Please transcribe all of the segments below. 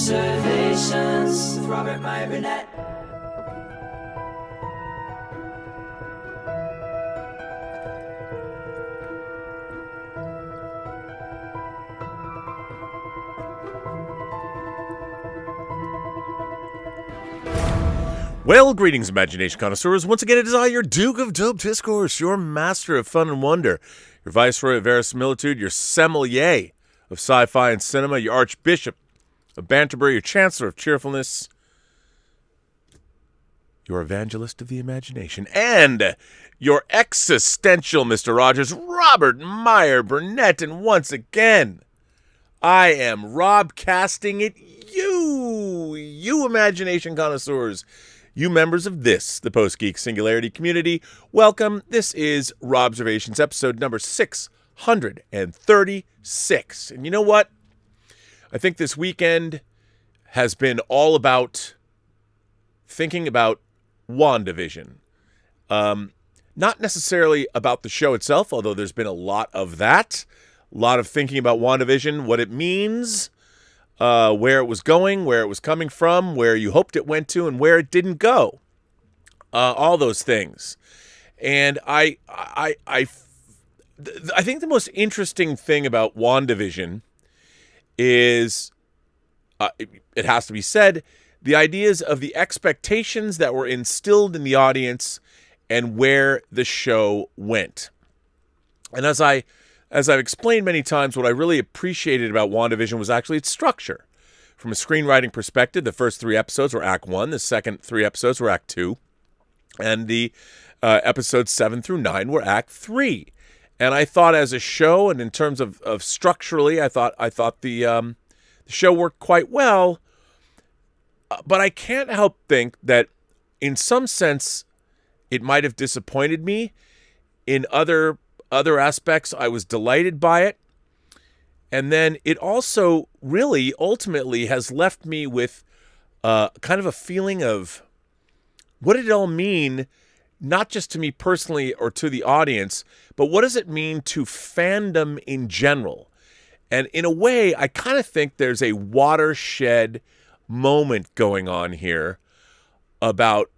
Robservations with Robert, Meyer, Burnett. Well, greetings, imagination connoisseurs. Once again, it is I, your Duke of Dope Discourse, your master of fun and wonder, your viceroy of verisimilitude, your sommelier of sci-fi and cinema, your archbishop of Banterbury, your chancellor of cheerfulness, your evangelist of the imagination, and your existential Mr. Rogers, Robert Meyer Burnett. And once again, I am Rob casting it you imagination connoisseurs, you members of this, the Post-Geek Singularity community. Welcome. This is Robservations, episode number 636. And you know what? I think this weekend has been all about thinking about WandaVision. Not necessarily about the show itself, although there's been a lot of that. A lot of thinking about WandaVision, what it means, where it was going, where it was coming from, where you hoped it went to, and where it didn't go. All those things. And I think the most interesting thing about WandaVision is, it has to be said, the ideas of the expectations that were instilled in the audience and where the show went. And as I've explained many times, what I really appreciated about WandaVision was actually its structure. From a screenwriting perspective, the first 3 episodes were Act 1, the second 3 episodes were Act 2, and the episodes 7 through 9 were Act 3. And I thought as a show, and in terms of structurally, I thought the show worked quite well. But I can't help think that in some sense it might have disappointed me. In other aspects, I was delighted by it. And then it also really ultimately has left me with kind of a feeling of what did it all mean, not just to me personally or to the audience, but what does it mean to fandom in general? And in a way, I kind of think there's a watershed moment going on here about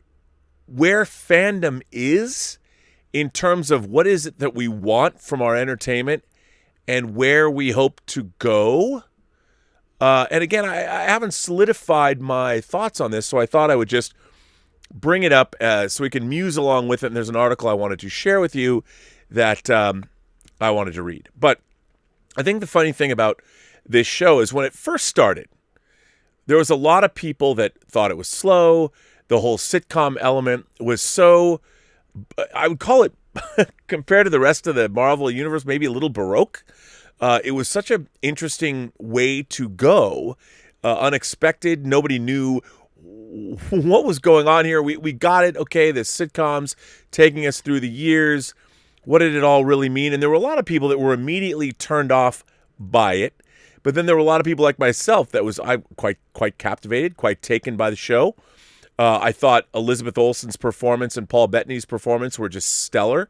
where fandom is in terms of what is it that we want from our entertainment and where we hope to go. And again, I haven't solidified my thoughts on this, so I thought I would just bring it up so we can muse along with it. And there's an article I wanted to share with you that I wanted to read. But I think the funny thing about this show is when it first started, there was a lot of people that thought it was slow. The whole sitcom element was so, I would call it, compared to the rest of the Marvel universe, maybe a little baroque. It was such an interesting way to go, unexpected. Nobody knew what was going on here. We got it. Okay, the sitcoms taking us through the years. What did it all really mean? And there were a lot of people that were immediately turned off by it. But then there were a lot of people like myself that was quite captivated, quite taken by the show. I thought Elizabeth Olsen's performance and Paul Bettany's performance were just stellar.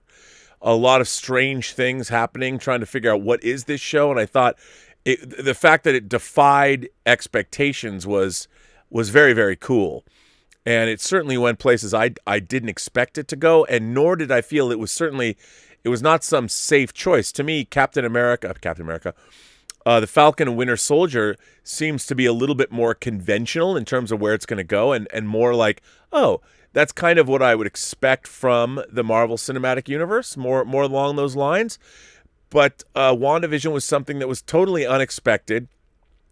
A lot of strange things happening, trying to figure out what is this show. And I thought the fact that it defied expectations was very, very cool. And it certainly went places I didn't expect it to go, and nor did I feel it was not some safe choice. To me, Captain America, the Falcon and Winter Soldier seems to be a little bit more conventional in terms of where it's going to go, and more like, oh, that's kind of what I would expect from the Marvel Cinematic Universe, more along those lines. But WandaVision was something that was totally unexpected,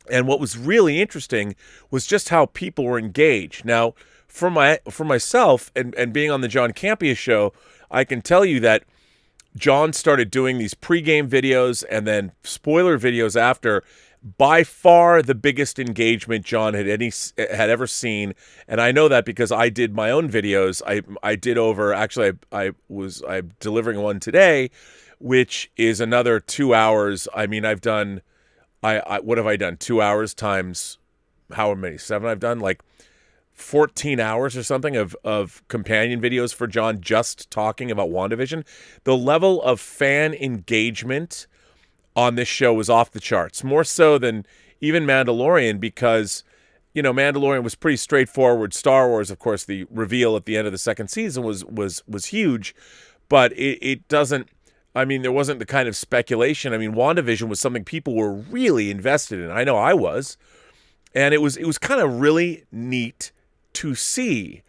and what was really interesting was just how people were engaged. Now, for myself, and being on the John Campea show, I can tell you that John started doing these pregame videos and then spoiler videos after. By far the biggest engagement John had ever seen, and I know that because I did my own videos. I did over, actually I'm delivering one today, which is another 2 hours. I mean, I've done, what have I done? 2 hours times how many? 7 I've done, like 14 hours or something of companion videos for John just talking about WandaVision. The level of fan engagement on this show was off the charts, more so than even Mandalorian, because Mandalorian was pretty straightforward. Star Wars, of course, the reveal at the end of the second season was huge, but it doesn't. I mean, there wasn't the kind of speculation. I mean, WandaVision was something people were really invested in. I know I was, and it was kind of really neat to see.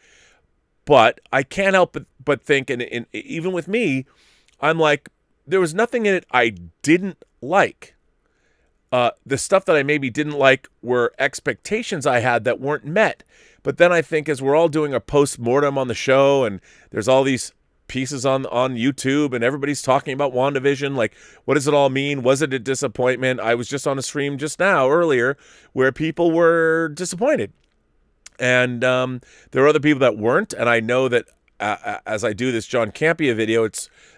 But I can't help but think, and even with me, I'm like, there was nothing in it I didn't like. The stuff that I maybe didn't like were expectations I had that weren't met. But then I think as we're all doing a post-mortem on the show, and there's all these pieces on YouTube, and everybody's talking about WandaVision, like, what does it all mean? Was it a disappointment? I was just on a stream just now, earlier, where people were disappointed. And there are other people that weren't, and I know that as I do this John Campea video,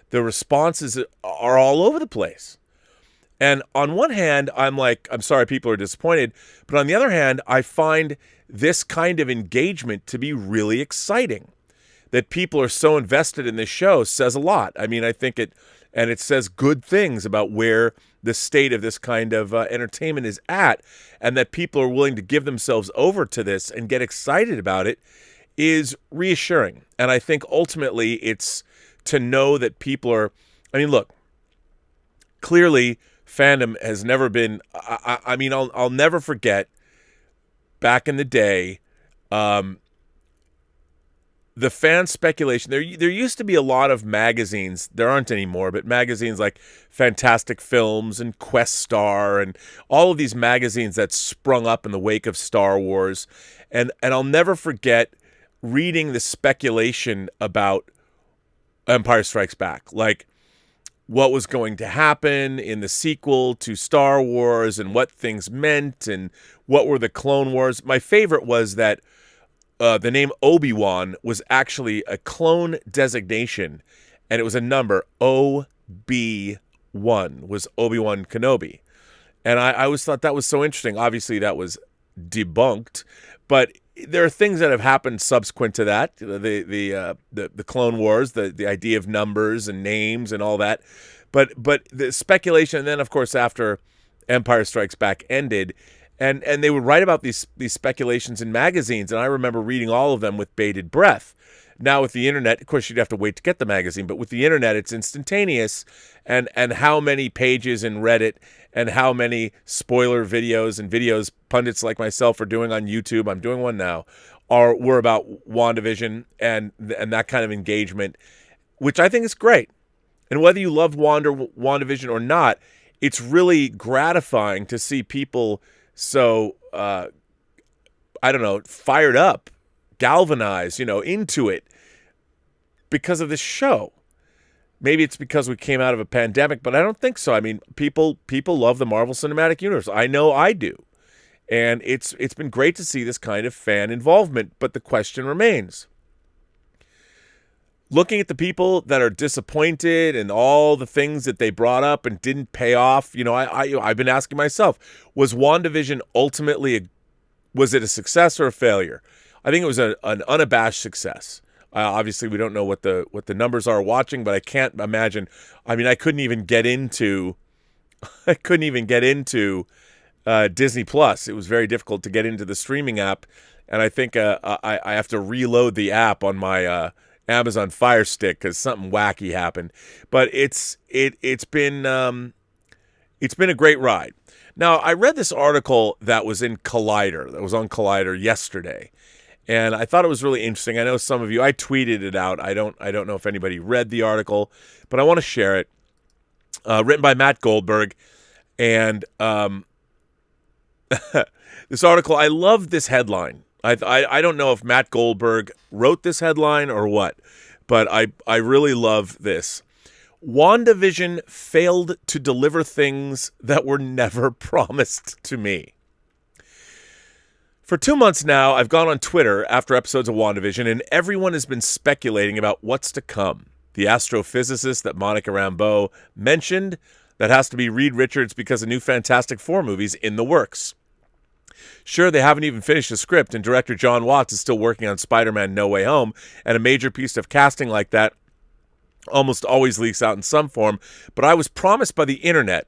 the responses are all over the place. And on one hand, I'm like, I'm sorry people are disappointed. But on the other hand, I find this kind of engagement to be really exciting. That people are so invested in this show says a lot. I mean, I think it says good things about where the state of this kind of entertainment is at, and that people are willing to give themselves over to this and get excited about it is reassuring. And I think ultimately it's to know that people are, I mean, look, clearly Fandom has never been, I mean, I'll never forget back in the day, the fan speculation. There used to be a lot of magazines. There aren't anymore, but magazines like Fantastic Films and Quest Star and all of these magazines that sprung up in the wake of Star Wars. And I'll never forget reading the speculation about Empire Strikes Back. Like, what was going to happen in the sequel to Star Wars and what things meant and what were the Clone Wars. My favorite was that the name Obi-Wan was actually a clone designation, and it was a number. OB1 was Obi-Wan Kenobi. And I always thought that was so interesting. Obviously, that was debunked, but there are things that have happened subsequent to that, the Clone Wars, the idea of numbers and names and all that. But the speculation, and then, of course, after Empire Strikes Back ended, and they would write about these speculations in magazines, and I remember reading all of them with bated breath. Now with the internet, of course, you'd have to wait to get the magazine, but with the internet, it's instantaneous, and how many pages in Reddit and how many spoiler videos and videos pundits like myself are doing on YouTube, I'm doing one now, were about WandaVision and that kind of engagement, which I think is great. And whether you love WandaVision or not, it's really gratifying to see people so, fired up, galvanized, into it because of this show. Maybe it's because we came out of a pandemic, but I don't think so. I mean, people love the Marvel Cinematic Universe. I know I do. And it's been great to see this kind of fan involvement, but the question remains. Looking at the people that are disappointed and all the things that they brought up and didn't pay off, I've been asking myself, was WandaVision ultimately was it a success or a failure? I think it was an unabashed success. Obviously, we don't know what the numbers are watching, but I can't imagine. I mean, I couldn't even get into Disney Plus. It was very difficult to get into the streaming app, and I think I have to reload the app on my Amazon Fire Stick because something wacky happened. But it's been a great ride. Now, I read this article that was in Collider, that was on Collider yesterday, and I thought it was really interesting. I know some of you, I tweeted it out. I don't know if anybody read the article, but I want to share it. Written by Matt Goldberg, and this article, I love this headline. I don't know if Matt Goldberg wrote this headline or what, but I really love this. WandaVision failed to deliver things that were never promised to me. For 2 months now, I've gone on Twitter after episodes of WandaVision, and everyone has been speculating about what's to come. The astrophysicist that Monica Rambeau mentioned, that has to be Reed Richards because a new Fantastic Four movie's in the works. Sure, they haven't even finished the script, and director John Watts is still working on Spider-Man No Way Home, and a major piece of casting like that almost always leaks out in some form, but I was promised by the internet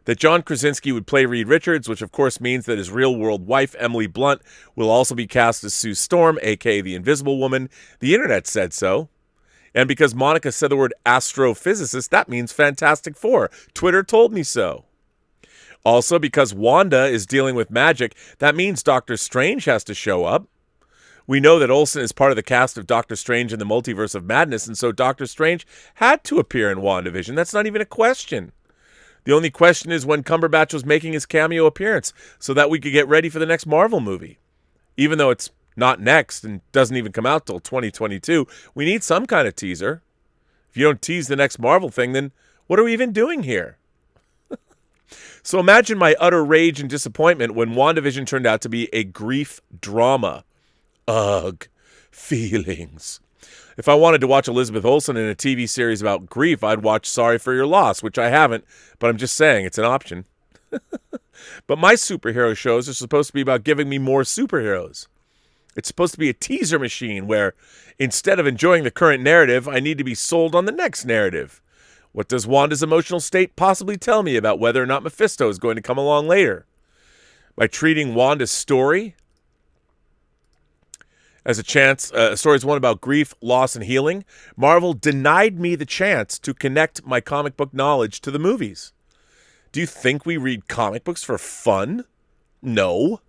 that John Krasinski would play Reed Richards, which of course means that his real-world wife, Emily Blunt, will also be cast as Sue Storm, a.k.a. the Invisible Woman. The internet said so. And because Monica said the word astrophysicist, that means Fantastic Four. Twitter told me so. Also, because Wanda is dealing with magic, that means Doctor Strange has to show up. We know that Olsen is part of the cast of Doctor Strange in the Multiverse of Madness, and so Doctor Strange had to appear in WandaVision. That's not even a question. The only question is when Cumberbatch was making his cameo appearance so that we could get ready for the next Marvel movie. Even though it's not next and doesn't even come out till 2022, we need some kind of teaser. If you don't tease the next Marvel thing, then what are we even doing here? So imagine my utter rage and disappointment when WandaVision turned out to be a grief drama. Ugh, feelings. If I wanted to watch Elizabeth Olsen in a TV series about grief, I'd watch Sorry for Your Loss, which I haven't, but I'm just saying it's an option. But my superhero shows are supposed to be about giving me more superheroes. It's supposed to be a teaser machine where instead of enjoying the current narrative, I need to be sold on the next narrative. What does Wanda's emotional state possibly tell me about whether or not Mephisto is going to come along later? By treating Wanda's story as a chance, story is one about grief, loss, and healing, Marvel denied me the chance to connect my comic book knowledge to the movies. Do you think we read comic books for fun? No.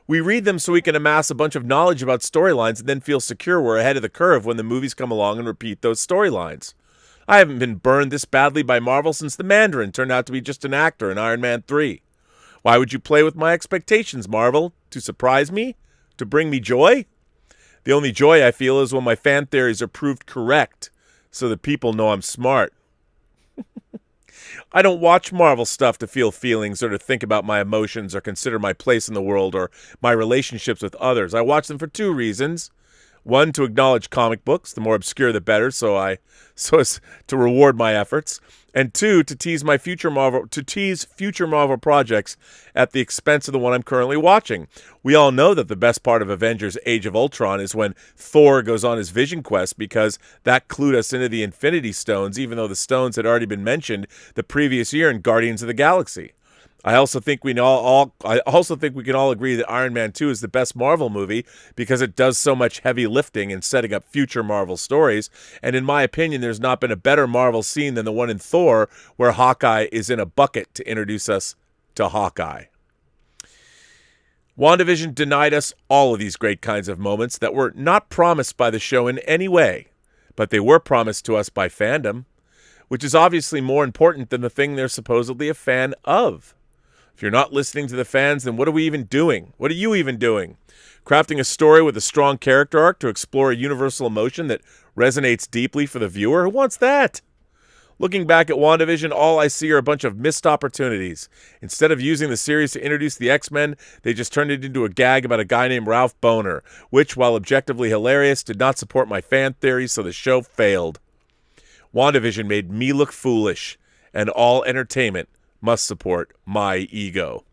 We read them so we can amass a bunch of knowledge about storylines and then feel secure we're ahead of the curve when the movies come along and repeat those storylines. I haven't been burned this badly by Marvel since the Mandarin turned out to be just an actor in Iron Man 3. Why would you play with my expectations, Marvel? To surprise me? To bring me joy? The only joy I feel is when my fan theories are proved correct, so that people know I'm smart. I don't watch Marvel stuff to feel feelings or to think about my emotions or consider my place in the world or my relationships with others. I watch them for two reasons. One, to acknowledge comic books, the more obscure the better, so as to reward my efforts. And two, to tease future Marvel projects at the expense of the one I'm currently watching. We all know that the best part of Avengers Age of Ultron is when Thor goes on his vision quest because that clued us into the Infinity Stones, even though the stones had already been mentioned the previous year in Guardians of the Galaxy. I also think we can all agree that Iron Man 2 is the best Marvel movie because it does so much heavy lifting in setting up future Marvel stories. And in my opinion, there's not been a better Marvel scene than the one in Thor where Hawkeye is in a bucket to introduce us to Hawkeye. WandaVision denied us all of these great kinds of moments that were not promised by the show in any way, but they were promised to us by Fandom, which is obviously more important than the thing they're supposedly a fan of. If you're not listening to the fans, then what are we even doing? What are you even doing? Crafting a story with a strong character arc to explore a universal emotion that resonates deeply for the viewer? Who wants that? Looking back at WandaVision, all I see are a bunch of missed opportunities. Instead of using the series to introduce the X-Men, they just turned it into a gag about a guy named Ralph Boner, which, while objectively hilarious, did not support my fan theories, so the show failed. WandaVision made me look foolish, and all entertainment must support my ego.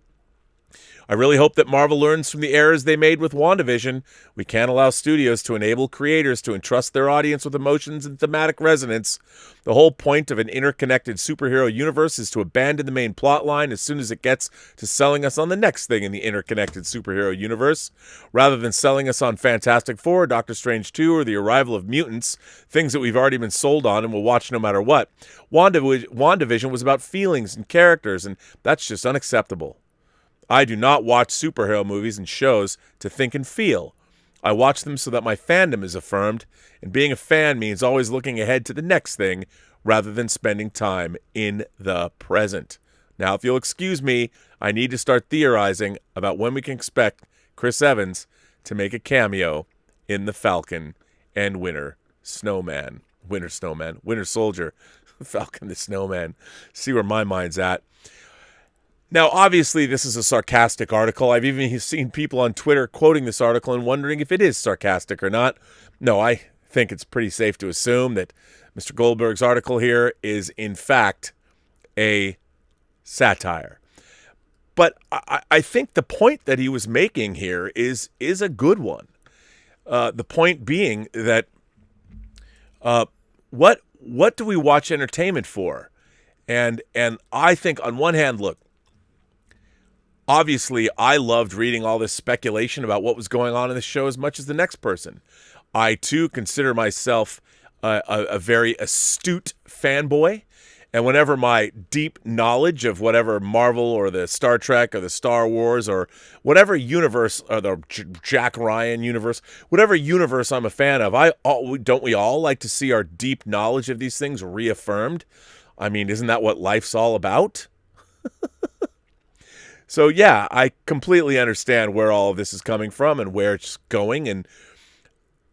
I really hope that Marvel learns from the errors they made with WandaVision. We can't allow studios to enable creators to entrust their audience with emotions and thematic resonance. The whole point of an interconnected superhero universe is to abandon the main plot line as soon as it gets to selling us on the next thing in the interconnected superhero universe. Rather than selling us on Fantastic Four, Doctor Strange 2, or the arrival of mutants, things that we've already been sold on and will watch no matter what, WandaVision was about feelings and characters, and that's just unacceptable. I do not watch superhero movies and shows to think and feel. I watch them so that my fandom is affirmed, and being a fan means always looking ahead to the next thing rather than spending time in the present. Now, if you'll excuse me, I need to start theorizing about when we can expect Chris Evans to make a cameo in The Falcon and Winter Soldier, Falcon the Snowman. See where my mind's at. Now, obviously, this is a sarcastic article. I've even seen people on Twitter quoting this article and wondering if it is sarcastic or not. No, I think it's pretty safe to assume that Mr. Goldberg's article here is, in fact, a satire. But I think the point that he was making here is a good one. The point being that what do we watch entertainment for? And I think on one hand, look, Obviously, I loved reading all this speculation about what was going on in the show as much as the next person. I, too, consider myself a very astute fanboy. And whenever my deep knowledge of whatever Marvel or the Star Trek or the Star Wars or whatever universe, or the Jack Ryan universe, whatever universe I'm a fan of, don't we all like to see our deep knowledge of these things reaffirmed? I mean, isn't that what life's all about? So yeah, I completely understand where all of this is coming from and where it's going.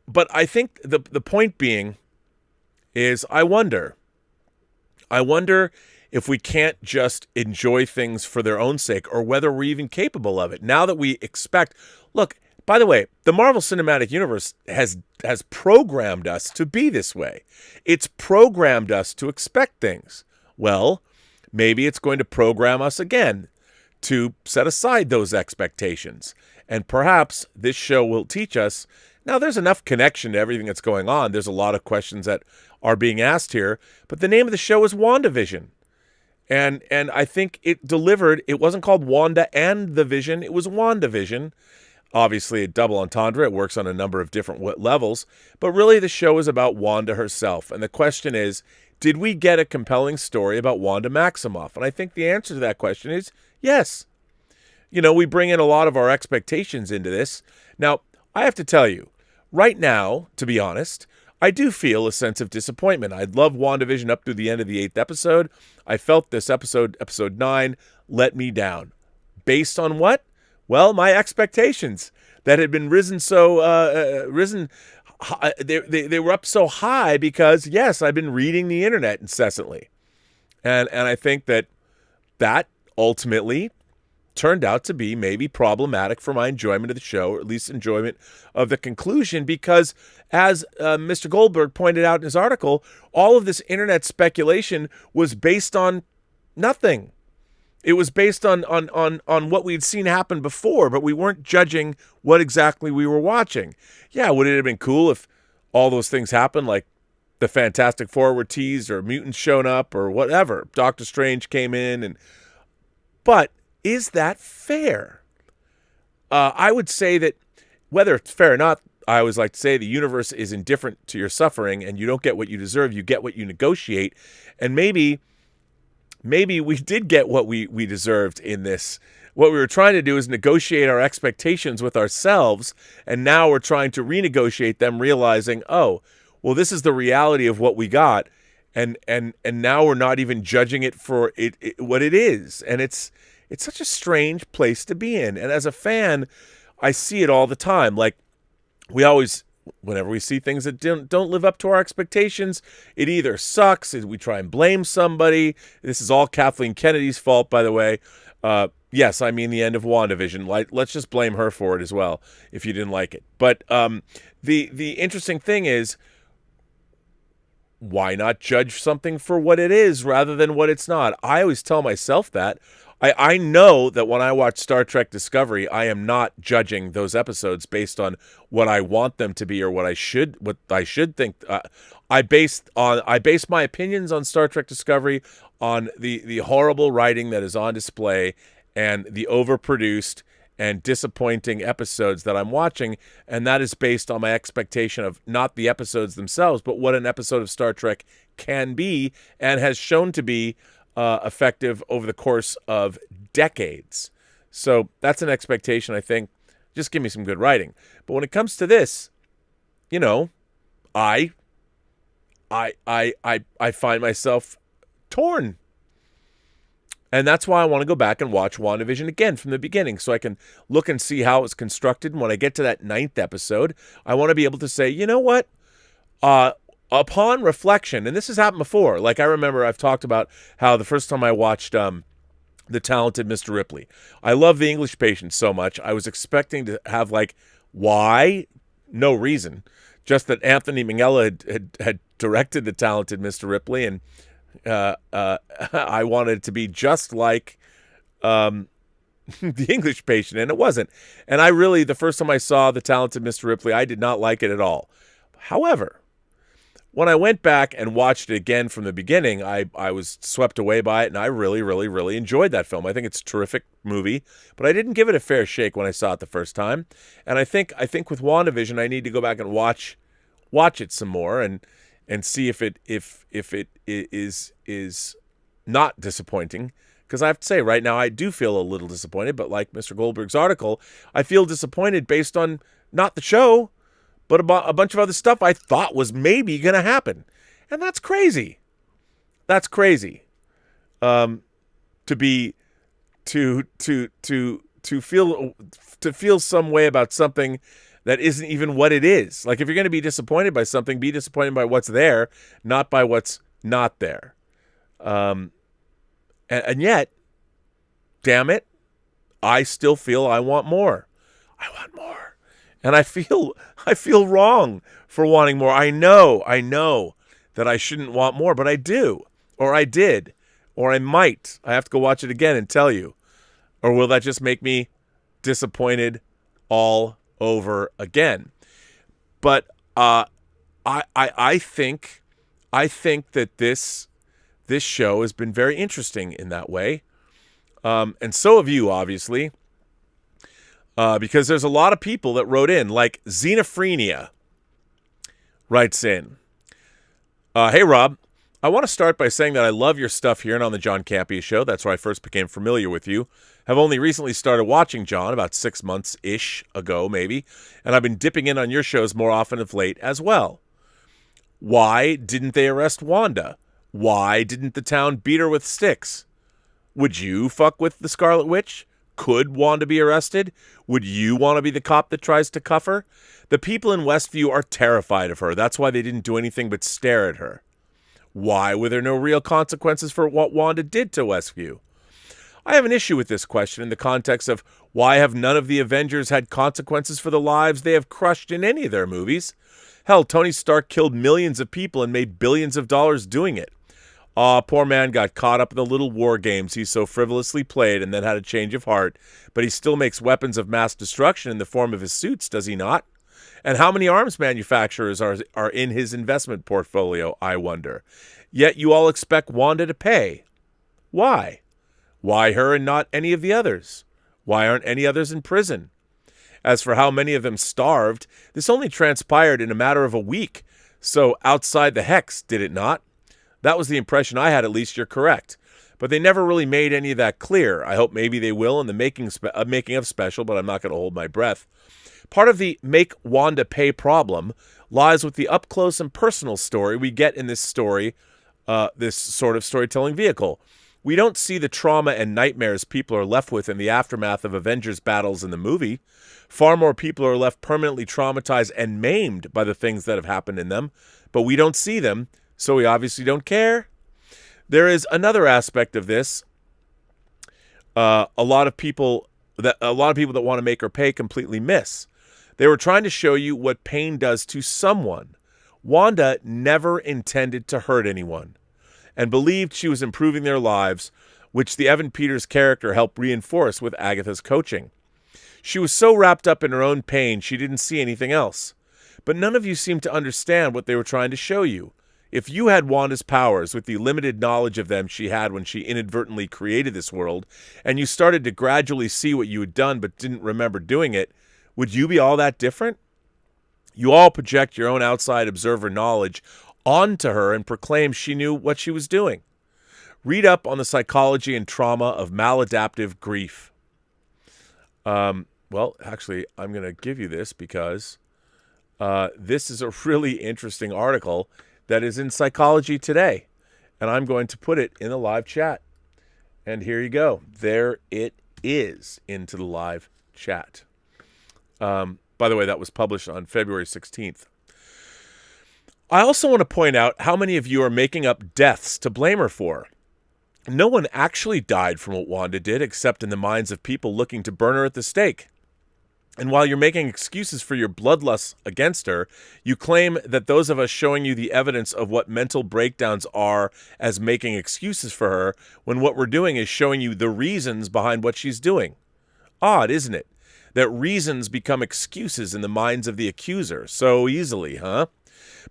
But I think the point being is I wonder if we can't just enjoy things for their own sake, or whether we're even capable of it. Now that we expect, look, by the way, the Marvel Cinematic Universe has programmed us to be this way. It's programmed us to expect things. Well, maybe it's going to program us again to set aside those expectations. And perhaps this show will teach us. Now, there's enough connection to everything that's going on. There's a lot of questions that are being asked here. But the name of the show is WandaVision. And I think it delivered. It wasn't called Wanda and the Vision. It was WandaVision. Obviously, a double entendre. It works on a number of different levels. But really, the show is about Wanda herself. And the question is, did we get a compelling story about Wanda Maximoff? And I think the answer to that question is yes. You know, we bring in a lot of our expectations into this. Now, I have to tell you, right now, to be honest, I do feel a sense of disappointment. I loved WandaVision up through the end of the 8th episode. I felt this episode 9, let me down. Based on what? Well, my expectations that had been they were up so high because, yes, I've been reading the internet incessantly. And I think that ultimately turned out to be maybe problematic for my enjoyment of the show, or at least enjoyment of the conclusion, because as Mr. Goldberg pointed out in his article, all of this internet speculation was based on nothing. It was based on what we'd seen happen before, but we weren't judging what exactly we were watching. Yeah, would it have been cool if all those things happened, like the Fantastic Four were teased, or mutants shown up, or whatever? Doctor Strange came in, but is that fair? I would say that whether it's fair or not, I always like to say the universe is indifferent to your suffering, and you don't get what you deserve. You get what you negotiate. And maybe we did get what we deserved in this. What we were trying to do is negotiate our expectations with ourselves, and now we're trying to renegotiate them, realizing, oh, well, this is the reality of what we got, and now we're not even judging it for what it is. And it's such a strange place to be in. And as a fan, I see it all the time. Like, we always, whenever we see things that don't live up to our expectations, it either sucks, we try and blame somebody. This is all Kathleen Kennedy's fault, by the way. Yes, I mean the end of WandaVision. Let's just blame her for it as well, if you didn't like it. But the interesting thing is, why not judge something for what it is rather than what it's not? I always tell myself that. I know that when I watch Star Trek Discovery, I am not judging those episodes based on what I want them to be or what I should think. I base my opinions on Star Trek Discovery on the horrible writing that is on display and the overproduced and disappointing episodes that I'm watching, and that is based on my expectation of not the episodes themselves, but what an episode of Star Trek can be and has shown to be effective over the course of decades. So that's an expectation, I think. Just give me some good writing. But when it comes to this, you know, I find myself torn. And that's why I want to go back and watch WandaVision again from the beginning, so I can look and see how it's constructed. And when I get to that 9th episode, I want to be able to say, you know what? Upon reflection, and this has happened before. Like, I remember I've talked about how the first time I watched The Talented Mr. Ripley, I love The English Patient so much. I was expecting to have, like, why? No reason. Just that Anthony Minghella had directed The Talented Mr. Ripley, and I wanted it to be just like The English Patient, and it wasn't. And I really, the first time I saw The Talented Mr. Ripley, I did not like it at all. However, when I went back and watched it again from the beginning, I was swept away by it, and I really, really, really enjoyed that film. I think it's a terrific movie, but I didn't give it a fair shake when I saw it the first time. And I think with WandaVision, I need to go back and watch it some more and see if it is not disappointing. Because I have to say, right now, I do feel a little disappointed, but like Mr. Goldberg's article, I feel disappointed based on not the show, but about a bunch of other stuff I thought was maybe going to happen. And that's crazy. That's crazy. To feel some way about something that isn't even what it is. Like, if you're going to be disappointed by something, be disappointed by what's there, not by what's not there. And yet, damn it, I still feel I want more. I want more. And I feel wrong for wanting more. I know that I shouldn't want more, but I do. Or I did. Or I might. I have to go watch it again and tell you. Or will that just make me disappointed all over again? But I think that this show has been very interesting in that way. And so have you, obviously. Because there's a lot of people that wrote in, like Xenophrenia writes in. Hey, Rob, I want to start by saying that I love your stuff here and on the John Campea Show. That's where I first became familiar with you. Have only recently started watching John, about 6 months-ish ago, maybe. And I've been dipping in on your shows more often of late as well. Why didn't they arrest Wanda? Why didn't the town beat her with sticks? Would you fuck with the Scarlet Witch? Could Wanda be arrested? Would you want to be the cop that tries to cuff her? The people in Westview are terrified of her. That's why they didn't do anything but stare at her. Why were there no real consequences for what Wanda did to Westview? I have an issue with this question in the context of why have none of the Avengers had consequences for the lives they have crushed in any of their movies? Hell, Tony Stark killed millions of people and made billions of dollars doing it. Poor man got caught up in the little war games he so frivolously played and then had a change of heart, but he still makes weapons of mass destruction in the form of his suits, does he not? And how many arms manufacturers are in his investment portfolio, I wonder? Yet you all expect Wanda to pay. Why? Why her and not any of the others? Why aren't any others in prison? As for how many of them starved, this only transpired in a matter of a week, so outside the hex, did it not? That was the impression I had. At least you're correct. But they never really made any of that clear. I hope maybe they will in the making of special, but I'm not going to hold my breath. Part of the make Wanda pay problem lies with the up-close and personal story we get in this story, this sort of storytelling vehicle. We don't see the trauma and nightmares people are left with in the aftermath of Avengers battles in the movie. Far more people are left permanently traumatized and maimed by the things that have happened in them, but we don't see them. So we obviously don't care. There is another aspect of this. A lot of people that want to make her pay completely miss. They were trying to show you what pain does to someone. Wanda never intended to hurt anyone and believed she was improving their lives, which the Evan Peters character helped reinforce with Agatha's coaching. She was so wrapped up in her own pain she didn't see anything else. But none of you seem to understand what they were trying to show you. If you had Wanda's powers with the limited knowledge of them she had when she inadvertently created this world, and you started to gradually see what you had done but didn't remember doing it, would you be all that different? You all project your own outside observer knowledge onto her and proclaim she knew what she was doing. Read up on the psychology and trauma of maladaptive grief. Well, actually, I'm going to give you this because this is a really interesting article that is in Psychology Today, and I'm going to put it in the live chat. And here you go. There it is into the live chat. By the way, that was published on February 16th. I also want to point out how many of you are making up deaths to blame her for. No one actually died from what Wanda did, except in the minds of people looking to burn her at the stake. And while you're making excuses for your bloodlust against her, you claim that those of us showing you the evidence of what mental breakdowns are as making excuses for her, when what we're doing is showing you the reasons behind what she's doing. Odd, isn't it? That reasons become excuses in the minds of the accuser so easily, huh?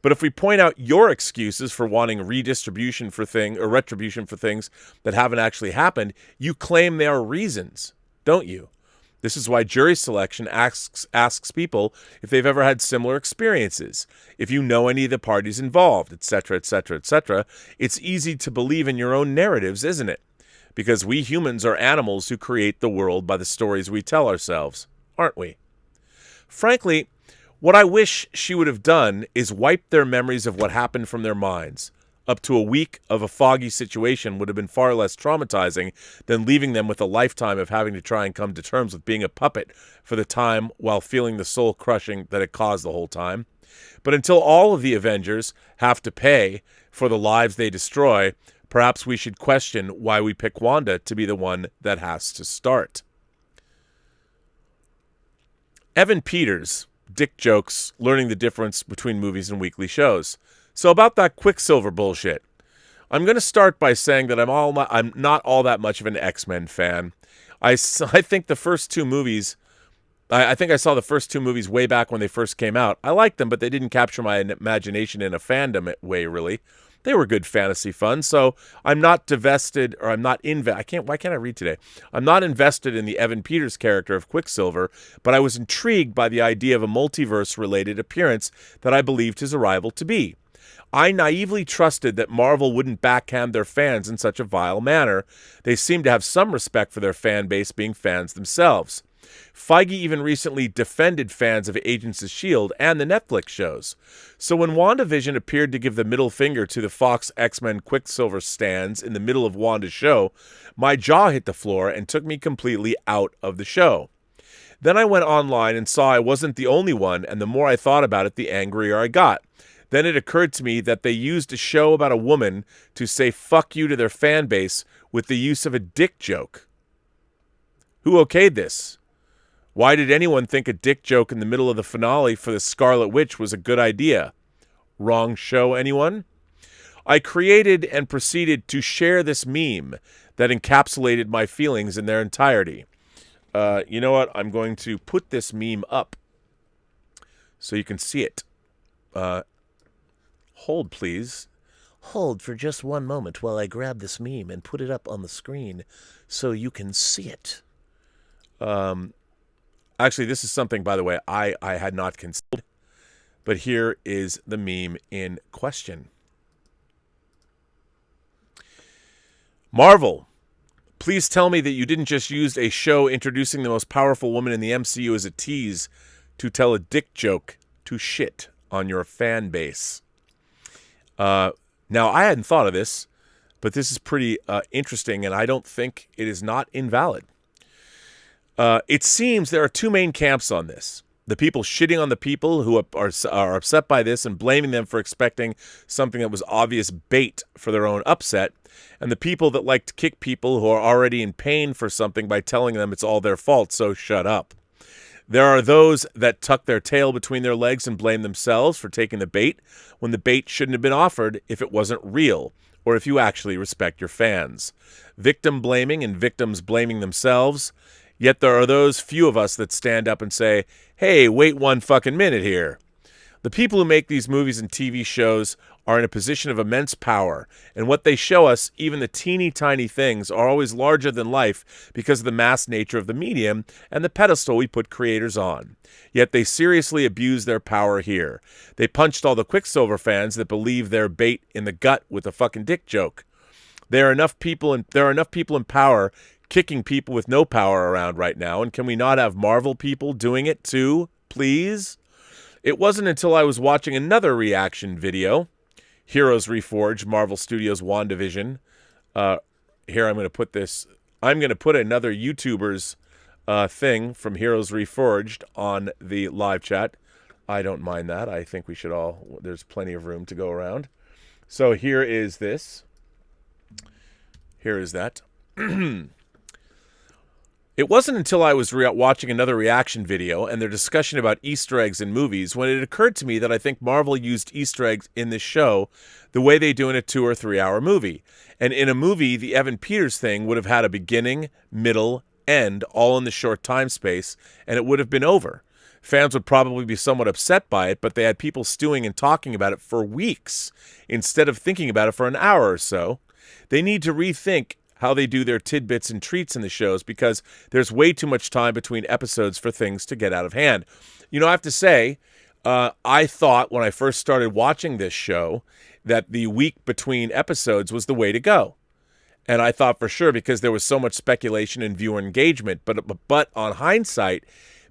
But if we point out your excuses for wanting redistribution for retribution for things that haven't actually happened, you claim they are reasons, don't you? This is why jury selection asks people if they've ever had similar experiences, if you know any of the parties involved, etc., etc., etc. It's easy to believe in your own narratives, isn't it? Because we humans are animals who create the world by the stories we tell ourselves, aren't we? Frankly, what I wish she would have done is wipe their memories of what happened from their minds. Up to a week of a foggy situation would have been far less traumatizing than leaving them with a lifetime of having to try and come to terms with being a puppet for the time while feeling the soul crushing that it caused the whole time. But until all of the Avengers have to pay for the lives they destroy, perhaps we should question why we pick Wanda to be the one that has to start. Evan Peters, dick jokes, learning the difference between movies and weekly shows. So about that Quicksilver bullshit, I'm going to start by saying that I'm not all that much of an X-Men fan. I think the first two movies, I think I saw the first two movies way back when they first came out. I liked them, but they didn't capture my imagination in a fandom way, really. They were good fantasy fun, so I'm not divested, or I'm not why can't I read today? I'm not invested in the Evan Peters character of Quicksilver, but I was intrigued by the idea of a multiverse-related appearance that I believed his arrival to be. I naively trusted that Marvel wouldn't backhand their fans in such a vile manner. They seem to have some respect for their fan base being fans themselves. Feige even recently defended fans of Agents of S.H.I.E.L.D. and the Netflix shows. So when WandaVision appeared to give the middle finger to the Fox X-Men Quicksilver stands in the middle of Wanda's show, my jaw hit the floor and took me completely out of the show. Then I went online and saw I wasn't the only one, and the more I thought about it, the angrier I got. Then it occurred to me that they used a show about a woman to say fuck you to their fan base with the use of a dick joke. Who okayed this? Why did anyone think a dick joke in the middle of the finale for the Scarlet Witch was a good idea? Wrong show, anyone? I created and proceeded to share this meme that encapsulated my feelings in their entirety. You know what? I'm going to put this meme up so you can see it. Hold, please. Hold for just one moment while I grab this meme and put it up on the screen so you can see it. Actually, this is something, by the way, I had not considered. But here is the meme in question. Marvel, please tell me that you didn't just use a show introducing the most powerful woman in the MCU as a tease to tell a dick joke to shit on your fan base. Now, I hadn't thought of this, but this is pretty interesting, and I don't think it is not invalid. It seems there are two main camps on this. The people shitting on the people who are upset by this and blaming them for expecting something that was obvious bait for their own upset, and the people that like to kick people who are already in pain for something by telling them it's all their fault, so shut up. There are those that tuck their tail between their legs and blame themselves for taking the bait when the bait shouldn't have been offered if it wasn't real, or if you actually respect your fans. Victim blaming and victims blaming themselves. Yet there are those few of us that stand up and say, hey, wait one fucking minute here. The people who make these movies and TV shows are in a position of immense power, and what they show us, even the teeny tiny things, are always larger than life because of the mass nature of the medium and the pedestal we put creators on. Yet they seriously abuse their power here. They punched all the Quicksilver fans that believe they're bait in the gut with a fucking dick joke. There are enough people in power kicking people with no power around right now, and can we not have Marvel people doing it too, please? It wasn't until I was watching another reaction video, Heroes Reforged, Marvel Studios WandaVision. Here I'm going to put another YouTuber's thing from Heroes Reforged on the live chat. I don't mind that. I think we should all, there's plenty of room to go around. So here is this. Here is that. It wasn't until I was watching another reaction video and their discussion about Easter eggs in movies when it occurred to me that I think Marvel used Easter eggs in this show the way they do in a 2 or 3 hour movie. And in a movie, the Evan Peters thing would have had a beginning, middle, end, all in the short time space, and it would have been over. Fans would probably be somewhat upset by it, but they had people stewing and talking about it for weeks instead of thinking about it for an hour or so. They need to rethink how they do their tidbits and treats in the shows because there's way too much time between episodes for things to get out of hand. You know, I have to say, I thought when I first started watching this show that the week between episodes was the way to go. And I thought for sure because there was so much speculation and viewer engagement. But on hindsight,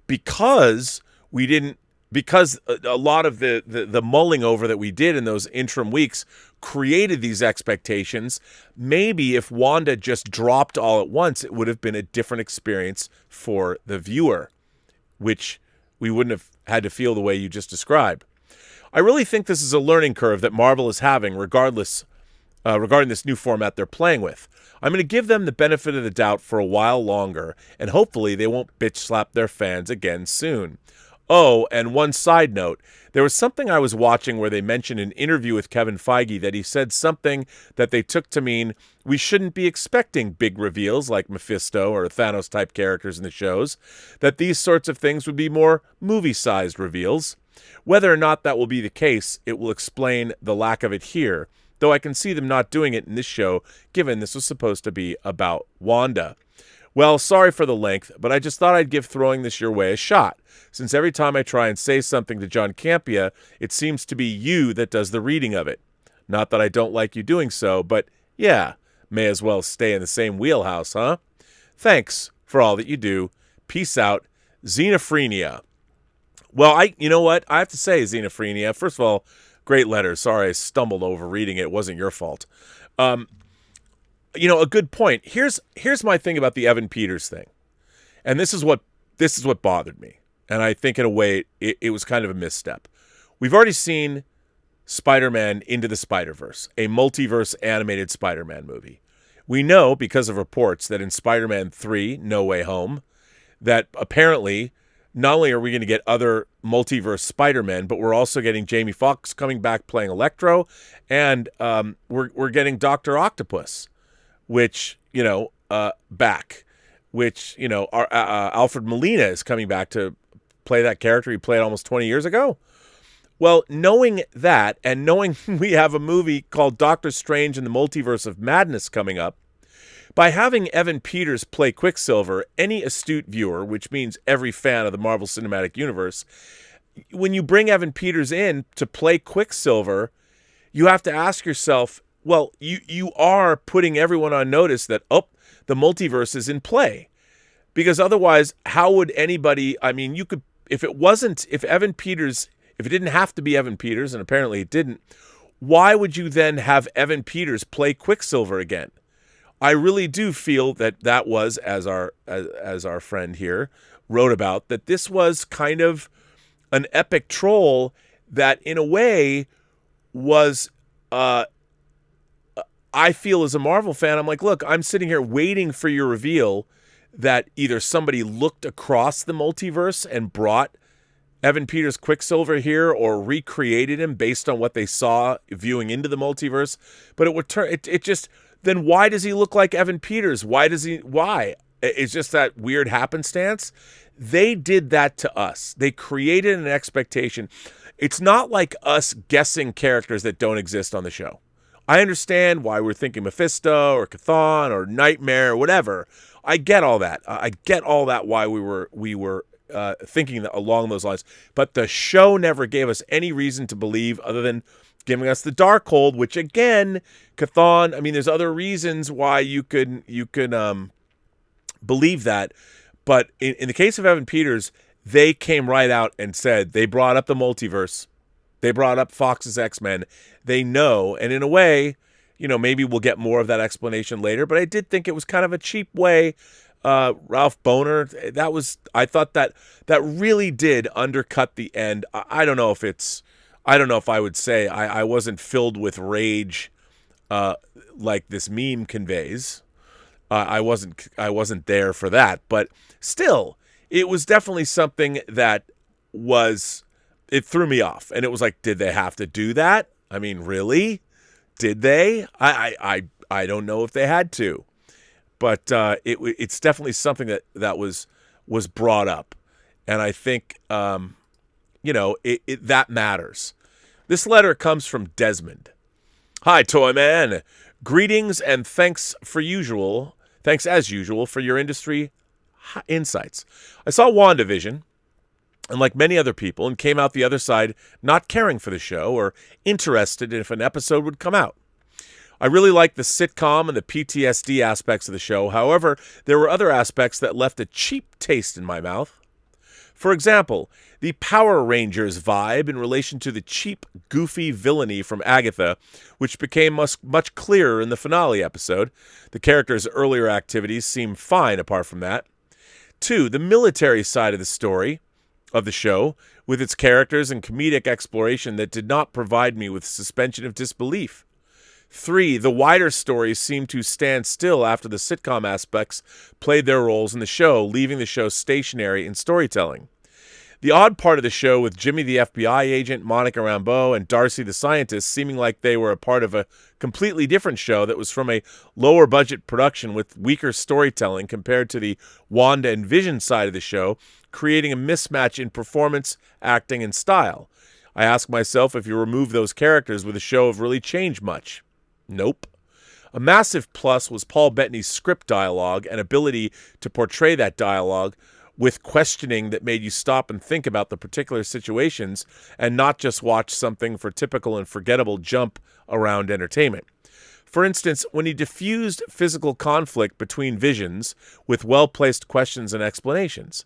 because a lot of the mulling over that we did in those interim weeks created these expectations, maybe if Wanda just dropped all at once, it would have been a different experience for the viewer, which we wouldn't have had to feel the way you just described. I really think this is a learning curve that Marvel is having regarding this new format they're playing with. I'm going to give them the benefit of the doubt for a while longer, and hopefully they won't bitch slap their fans again soon. Oh, and one side note, there was something I was watching where they mentioned an interview with Kevin Feige that he said something that they took to mean we shouldn't be expecting big reveals like Mephisto or Thanos-type characters in the shows, that these sorts of things would be more movie-sized reveals. Whether or not that will be the case, it will explain the lack of it here, though I can see them not doing it in this show, given this was supposed to be about Wanda. Well, sorry for the length, but I just thought I'd give throwing this your way a shot, since every time I try and say something to John Campea, it seems to be you that does the reading of it. Not that I don't like you doing so, but yeah, may as well stay in the same wheelhouse, huh? Thanks for all that you do. Peace out. Xenophrenia. Well, you know what? I have to say, Xenophrenia, first of all, great letter. Sorry I stumbled over reading it. It wasn't your fault. A good point. Here's my thing about the Evan Peters thing. And this is what bothered me. And I think in a way it was kind of a misstep. We've already seen Spider-Man Into the Spider-Verse, a multiverse animated Spider-Man movie. We know because of reports that in Spider-Man 3, No Way Home, that apparently not only are we going to get other multiverse Spider-Men, but we're also getting Jamie Foxx coming back playing Electro, and we're getting Dr. Octopus, which, back, which, our Alfred Molina is coming back to play that character he played almost 20 years ago. Well, knowing that, and knowing we have a movie called Doctor Strange and the Multiverse of Madness coming up, by having Evan Peters play Quicksilver, any astute viewer, which means every fan of the Marvel Cinematic Universe, when you bring Evan Peters in to play Quicksilver, you have to ask yourself, well, you are putting everyone on notice that, the multiverse is in play. Because otherwise, how would anybody, if it didn't have to be Evan Peters, and apparently it didn't, why would you then have Evan Peters play Quicksilver again? I really do feel that was, as our friend here wrote about, that this was kind of an epic troll that in a way was, I feel as a Marvel fan, I'm like, look, I'm sitting here waiting for your reveal that either somebody looked across the multiverse and brought Evan Peters Quicksilver here or recreated him based on what they saw viewing into the multiverse. But it would turn, then why does he look like Evan Peters? Why? It's just that weird happenstance. They did that to us. They created an expectation. It's not like us guessing characters that don't exist on the show. I understand why we're thinking Mephisto or Chthon or Nightmare or whatever. I get all that. I get all that why we were thinking that along those lines. But the show never gave us any reason to believe other than giving us the Darkhold, which again, Chthon, there's other reasons why you could believe that. But in the case of Evan Peters, they came right out and said, they brought up the multiverse. They brought up Fox's X-Men. They know, and in a way, maybe we'll get more of that explanation later, but I did think it was kind of a cheap way. Ralph Boner, I thought that really did undercut the end. I don't know if I would say I wasn't filled with rage like this meme conveys. I wasn't there for that, but still, it was definitely something that it threw me off. And it was like, did they have to do that? Really? Did they? I don't know if they had to, but it's definitely something that was brought up, And I think, that matters. This letter comes from Desmond. Hi, Toy Man. Greetings and thanks as usual for your industry insights. I saw WandaVision, and like many other people, and came out the other side not caring for the show or interested if an episode would come out. I really liked the sitcom and the PTSD aspects of the show. However, there were other aspects that left a cheap taste in my mouth. For example, the Power Rangers vibe in relation to the cheap, goofy villainy from Agatha, which became much clearer in the finale episode. The characters' earlier activities seem fine apart from that. 2, the military side of the story of the show, with its characters and comedic exploration that did not provide me with suspension of disbelief. 3, the wider stories seemed to stand still after the sitcom aspects played their roles in the show, leaving the show stationary in storytelling. The odd part of the show with Jimmy the FBI agent, Monica Rambeau, and Darcy the scientist seeming like they were a part of a completely different show that was from a lower budget production with weaker storytelling compared to the Wanda and Vision side of the show, creating a mismatch in performance, acting, and style. I ask myself if you remove those characters, would the show have really changed much? Nope. A massive plus was Paul Bettany's script dialogue and ability to portray that dialogue with questioning that made you stop and think about the particular situations and not just watch something for typical and forgettable jump around entertainment. For instance, when he diffused physical conflict between visions with well-placed questions and explanations.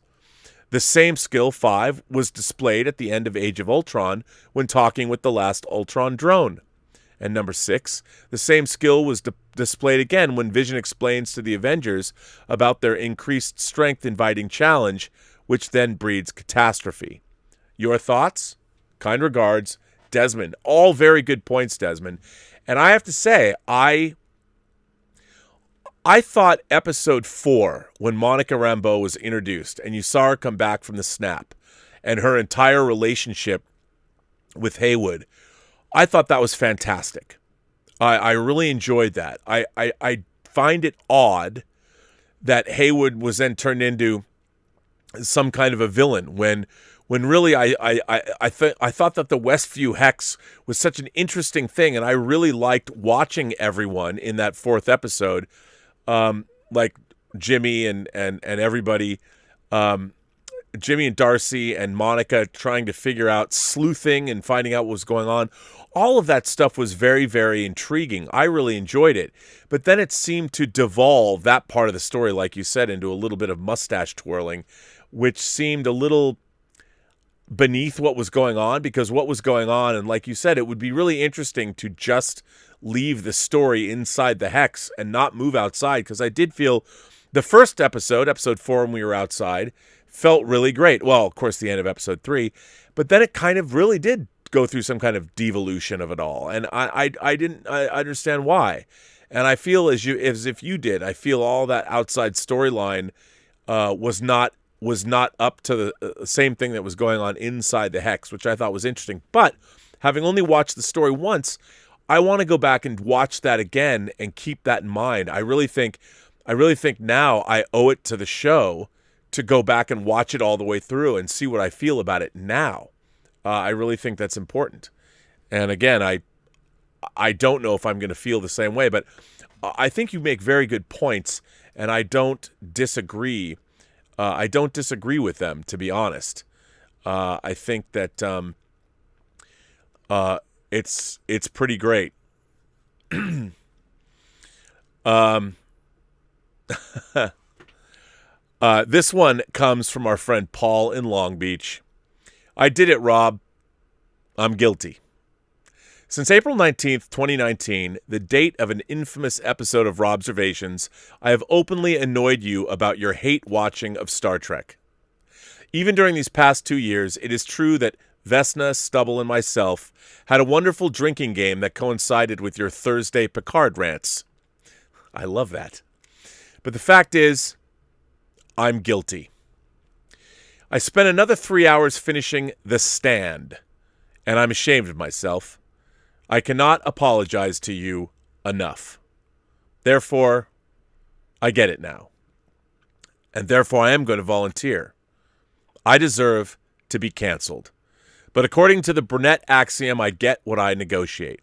The same skill 5 was displayed at the end of Age of Ultron when talking with the last Ultron drone. And number 6, the same skill was displayed again when Vision explains to the Avengers about their increased strength inviting challenge, which then breeds catastrophe. Your thoughts? Kind regards, Desmond. All very good points, Desmond. And I have to say, I thought episode 4, when Monica Rambeau was introduced and you saw her come back from the snap and her entire relationship with Haywood, I thought that was fantastic. I really enjoyed that. I find it odd that Haywood was then turned into some kind of a villain when really I thought that the Westview Hex was such an interesting thing, and I really liked watching everyone in that 4th episode, like Jimmy and everybody. Jimmy and Darcy and Monica trying to figure out, sleuthing and finding out what was going on. All of that stuff was very, very intriguing. I really enjoyed it. But then it seemed to devolve, that part of the story, like you said, into a little bit of mustache twirling, which seemed a little beneath what was going on, because what was going on, and like you said, it would be really interesting to just leave the story inside the Hex and not move outside, because I did feel the first episode 4 when we were outside, felt really great. Well, of course, the end of episode 3, but then it kind of really did go through some kind of devolution of it all, and I understand why. And I feel as if you did. I feel all that outside storyline was not up to the same thing that was going on inside the Hex, which I thought was interesting. But having only watched the story once, I want to go back and watch that again and keep that in mind. I really think now I owe it to the show to go back and watch it all the way through and see what I feel about it now. I really think that's important. And again, I don't know if I'm going to feel the same way, but I think you make very good points, and I don't disagree. I don't disagree with them, to be honest. I think that it's pretty great. This one comes from our friend Paul in Long Beach. I did it, Rob. I'm guilty. Since April 19th, 2019, the date of an infamous episode of Robservations, I have openly annoyed you about your hate watching of Star Trek. Even during these past 2 years, it is true that Vesna, Stubble, and myself had a wonderful drinking game that coincided with your Thursday Picard rants. I love that. But the fact is, I'm guilty. I spent another 3 hours finishing The Stand, and I'm ashamed of myself. I cannot apologize to you enough. Therefore, I get it now. And therefore I am going to volunteer. I deserve to be canceled. But according to the Burnett axiom, I get what I negotiate.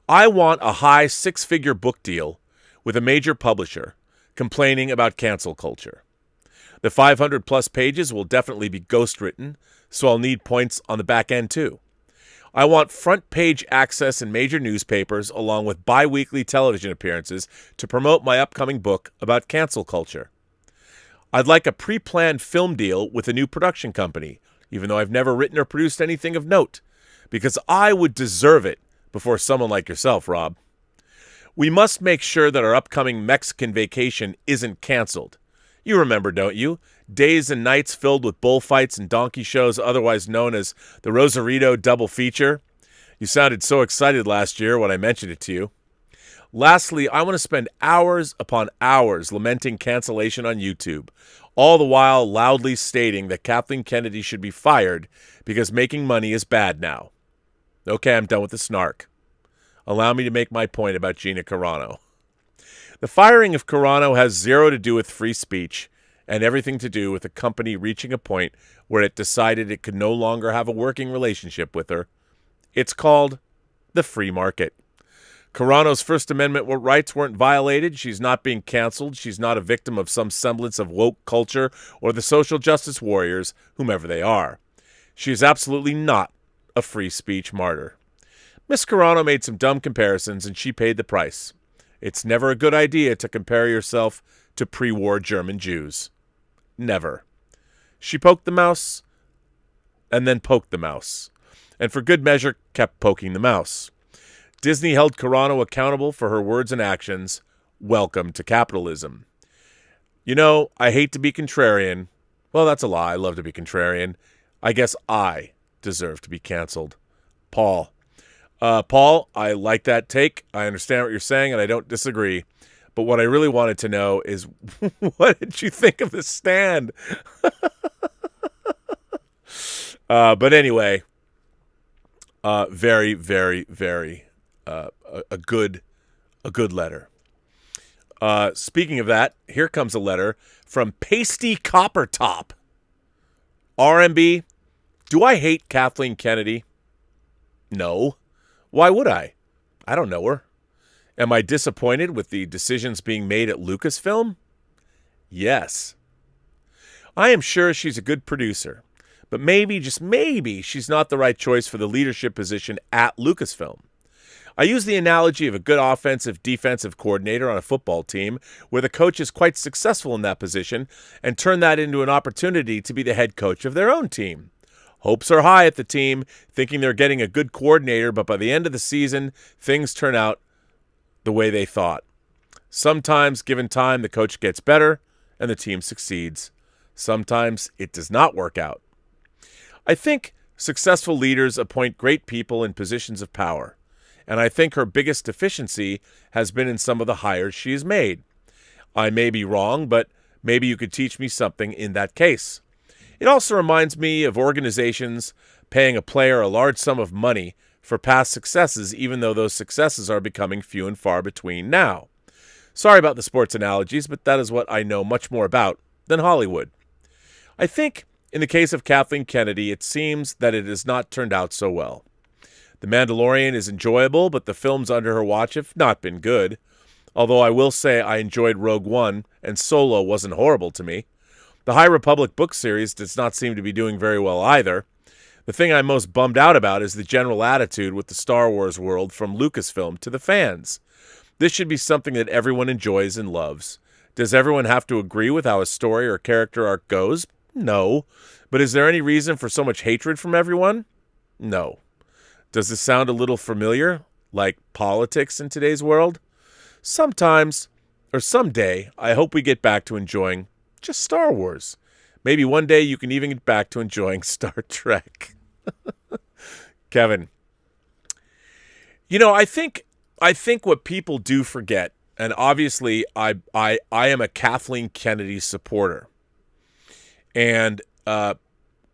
I want a high six-figure book deal with a major publisher complaining about cancel culture. The 500-plus pages will definitely be ghostwritten, so I'll need points on the back end too. I want front-page access in major newspapers along with bi-weekly television appearances to promote my upcoming book about cancel culture. I'd like a pre-planned film deal with a new production company, even though I've never written or produced anything of note, because I would deserve it before someone like yourself, Rob. We must make sure that our upcoming Mexican vacation isn't canceled. You remember, don't you? Days and nights filled with bullfights and donkey shows, otherwise known as the Rosarito double feature. You sounded so excited last year when I mentioned it to you. Lastly, I want to spend hours upon hours lamenting cancellation on YouTube, all the while loudly stating that Kathleen Kennedy should be fired because making money is bad now. Okay, I'm done with the snark. Allow me to make my point about Gina Carano. The firing of Carano has zero to do with free speech and everything to do with the company reaching a point where it decided it could no longer have a working relationship with her. It's called the free market. Carano's First Amendment rights weren't violated. She's not being canceled. She's not a victim of some semblance of woke culture or the social justice warriors, whomever they are. She is absolutely not a free speech martyr. Miss Carano made some dumb comparisons, and she paid the price. It's never a good idea to compare yourself to pre-war German Jews. Never. She poked the mouse, and then poked the mouse, and for good measure kept poking the mouse. Disney held Carano accountable for her words and actions. Welcome to capitalism. You know, I hate to be contrarian. Well, that's a lie. I love to be contrarian. I guess I deserve to be canceled. Paul. Paul, I like that take. I understand what you're saying, and I don't disagree. But what I really wanted to know is, what did you think of the stand? But anyway, very, very, very a good letter. Speaking of that, here comes a letter from Pasty Coppertop. RMB, do I hate Kathleen Kennedy? No. Why would I? I don't know her. Am I disappointed with the decisions being made at Lucasfilm? Yes. I am sure she's a good producer, but maybe, just maybe, she's not the right choice for the leadership position at Lucasfilm. I use the analogy of a good offensive-defensive coordinator on a football team where the coach is quite successful in that position and turn that into an opportunity to be the head coach of their own team. Hopes are high at the team, thinking they're getting a good coordinator, but by the end of the season, things turn out the way they thought. Sometimes, given time, the coach gets better and the team succeeds. Sometimes it does not work out. I think successful leaders appoint great people in positions of power, and I think her biggest deficiency has been in some of the hires she has made. I may be wrong, but maybe you could teach me something in that case. It also reminds me of organizations paying a player a large sum of money for past successes, even though those successes are becoming few and far between now. Sorry about the sports analogies, but that is what I know much more about than Hollywood. I think, in the case of Kathleen Kennedy, it seems that it has not turned out so well. The Mandalorian is enjoyable, but the films under her watch have not been good. Although I will say I enjoyed Rogue One, and Solo wasn't horrible to me. The High Republic book series does not seem to be doing very well either. The thing I'm most bummed out about is the general attitude with the Star Wars world from Lucasfilm to the fans. This should be something that everyone enjoys and loves. Does everyone have to agree with how a story or character arc goes? No. But is there any reason for so much hatred from everyone? No. Does this sound a little familiar? Like politics in today's world? Sometimes, or someday, I hope we get back to enjoying just Star Wars. Maybe one day you can even get back to enjoying Star Trek. Kevin. You know, I think what people do forget, and obviously I am a Kathleen Kennedy supporter. And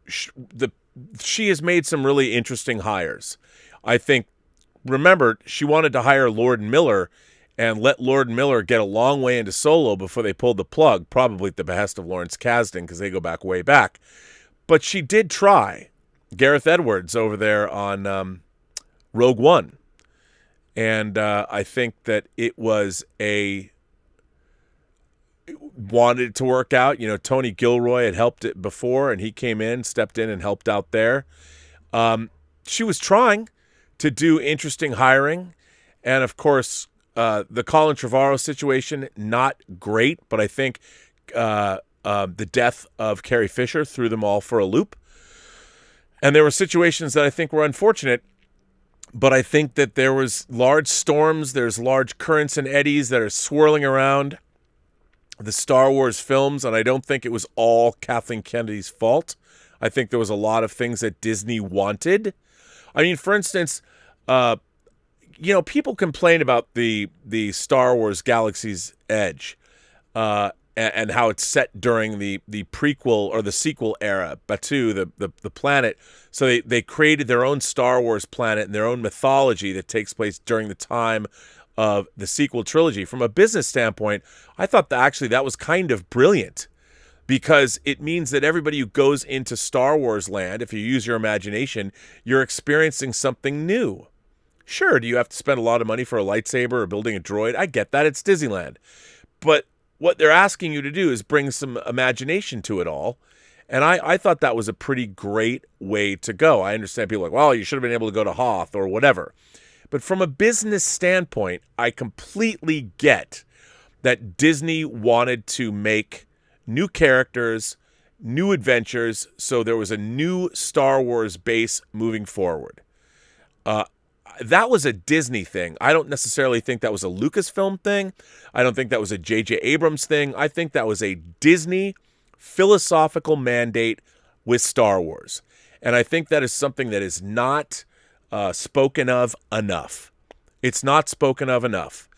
she has made some really interesting hires. I think, remember, she wanted to hire Lord Miller and let Lord Miller get a long way into Solo before they pulled the plug, probably at the behest of Lawrence Kasdan, because they go back way back. But she did try. Gareth Edwards over there on Rogue One. And I think that it wanted it to work out. You know, Tony Gilroy had helped it before, and he came in, stepped in, and helped out there. She was trying to do interesting hiring. And, of course, the Colin Trevorrow situation, not great, but I think the death of Carrie Fisher threw them all for a loop. And there were situations that I think were unfortunate, but I think that there was large storms, there's large currents and eddies that are swirling around the Star Wars films, and I don't think it was all Kathleen Kennedy's fault. I think there was a lot of things that Disney wanted. I mean, for instance, people complain about the Star Wars Galaxy's Edge and how it's set during the prequel or the sequel era, Batuu, the planet. So they created their own Star Wars planet and their own mythology that takes place during the time of the sequel trilogy. From a business standpoint, I thought that was kind of brilliant, because it means that everybody who goes into Star Wars land, if you use your imagination, you're experiencing something new. Sure, do you have to spend a lot of money for a lightsaber or building a droid? I get that. It's Disneyland. But what they're asking you to do is bring some imagination to it all. And I thought that was a pretty great way to go. I understand people are like, well, you should have been able to go to Hoth or whatever. But from a business standpoint, I completely get that Disney wanted to make new characters, new adventures, so there was a new Star Wars base moving forward. That was a Disney thing. I don't necessarily think that was a Lucasfilm thing. I don't think that was a J.J. Abrams thing. I think that was a Disney philosophical mandate with Star Wars. And I think that is something that is not spoken of enough. It's not spoken of enough.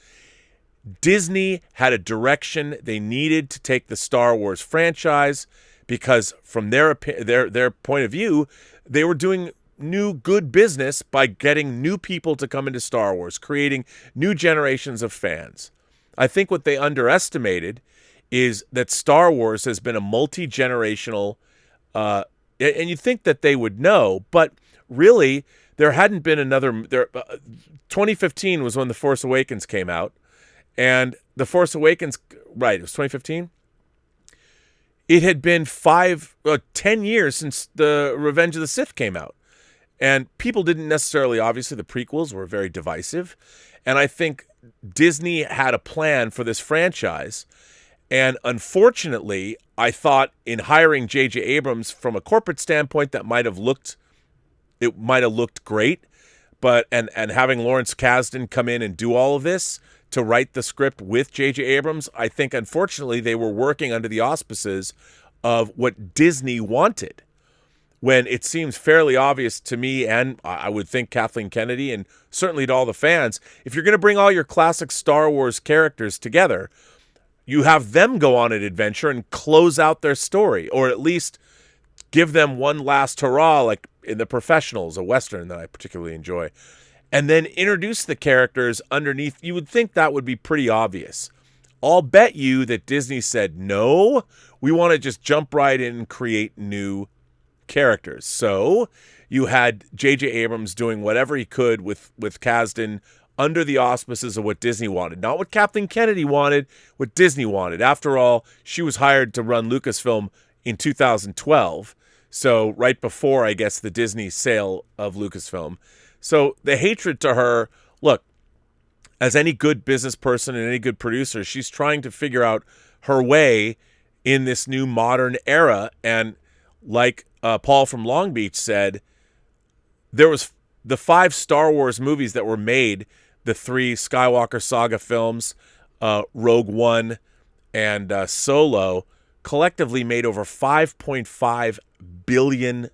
Disney had a direction they needed to take the Star Wars franchise, because from their point of view, they were doing new good business by getting new people to come into Star Wars, creating new generations of fans. I think what they underestimated is that Star Wars has been a multi-generational, and you'd think that they would know, but really there hadn't been another. 2015 was when The Force Awakens came out, and The Force Awakens, right, it was 2015. It had been 10 years since the Revenge of the Sith came out. And people didn't necessarily, obviously, the prequels were very divisive. And I think Disney had a plan for this franchise. And unfortunately, I thought in hiring J.J. Abrams from a corporate standpoint, that might have looked great. But and having Lawrence Kasdan come in and do all of this to write the script with J.J. Abrams, I think, unfortunately, they were working under the auspices of what Disney wanted, when it seems fairly obvious to me, and I would think Kathleen Kennedy, and certainly to all the fans, if you're going to bring all your classic Star Wars characters together, you have them go on an adventure and close out their story, or at least give them one last hurrah, like in The Professionals, a Western that I particularly enjoy, and then introduce the characters underneath. You would think that would be pretty obvious. I'll bet you that Disney said, no, we want to just jump right in and create new characters. So you had J.J. Abrams doing whatever he could with Kasdan under the auspices of what Disney wanted. Not what Kathleen Kennedy wanted, what Disney wanted. After all, she was hired to run Lucasfilm in 2012. So right before, I guess, the Disney sale of Lucasfilm. So the hatred to her, look, as any good business person and any good producer, she's trying to figure out her way in this new modern era. And like Paul from Long Beach said, there was the 5 Star Wars movies that were made, the 3 Skywalker saga films, Rogue One, and Solo, collectively made over $5.5 billion.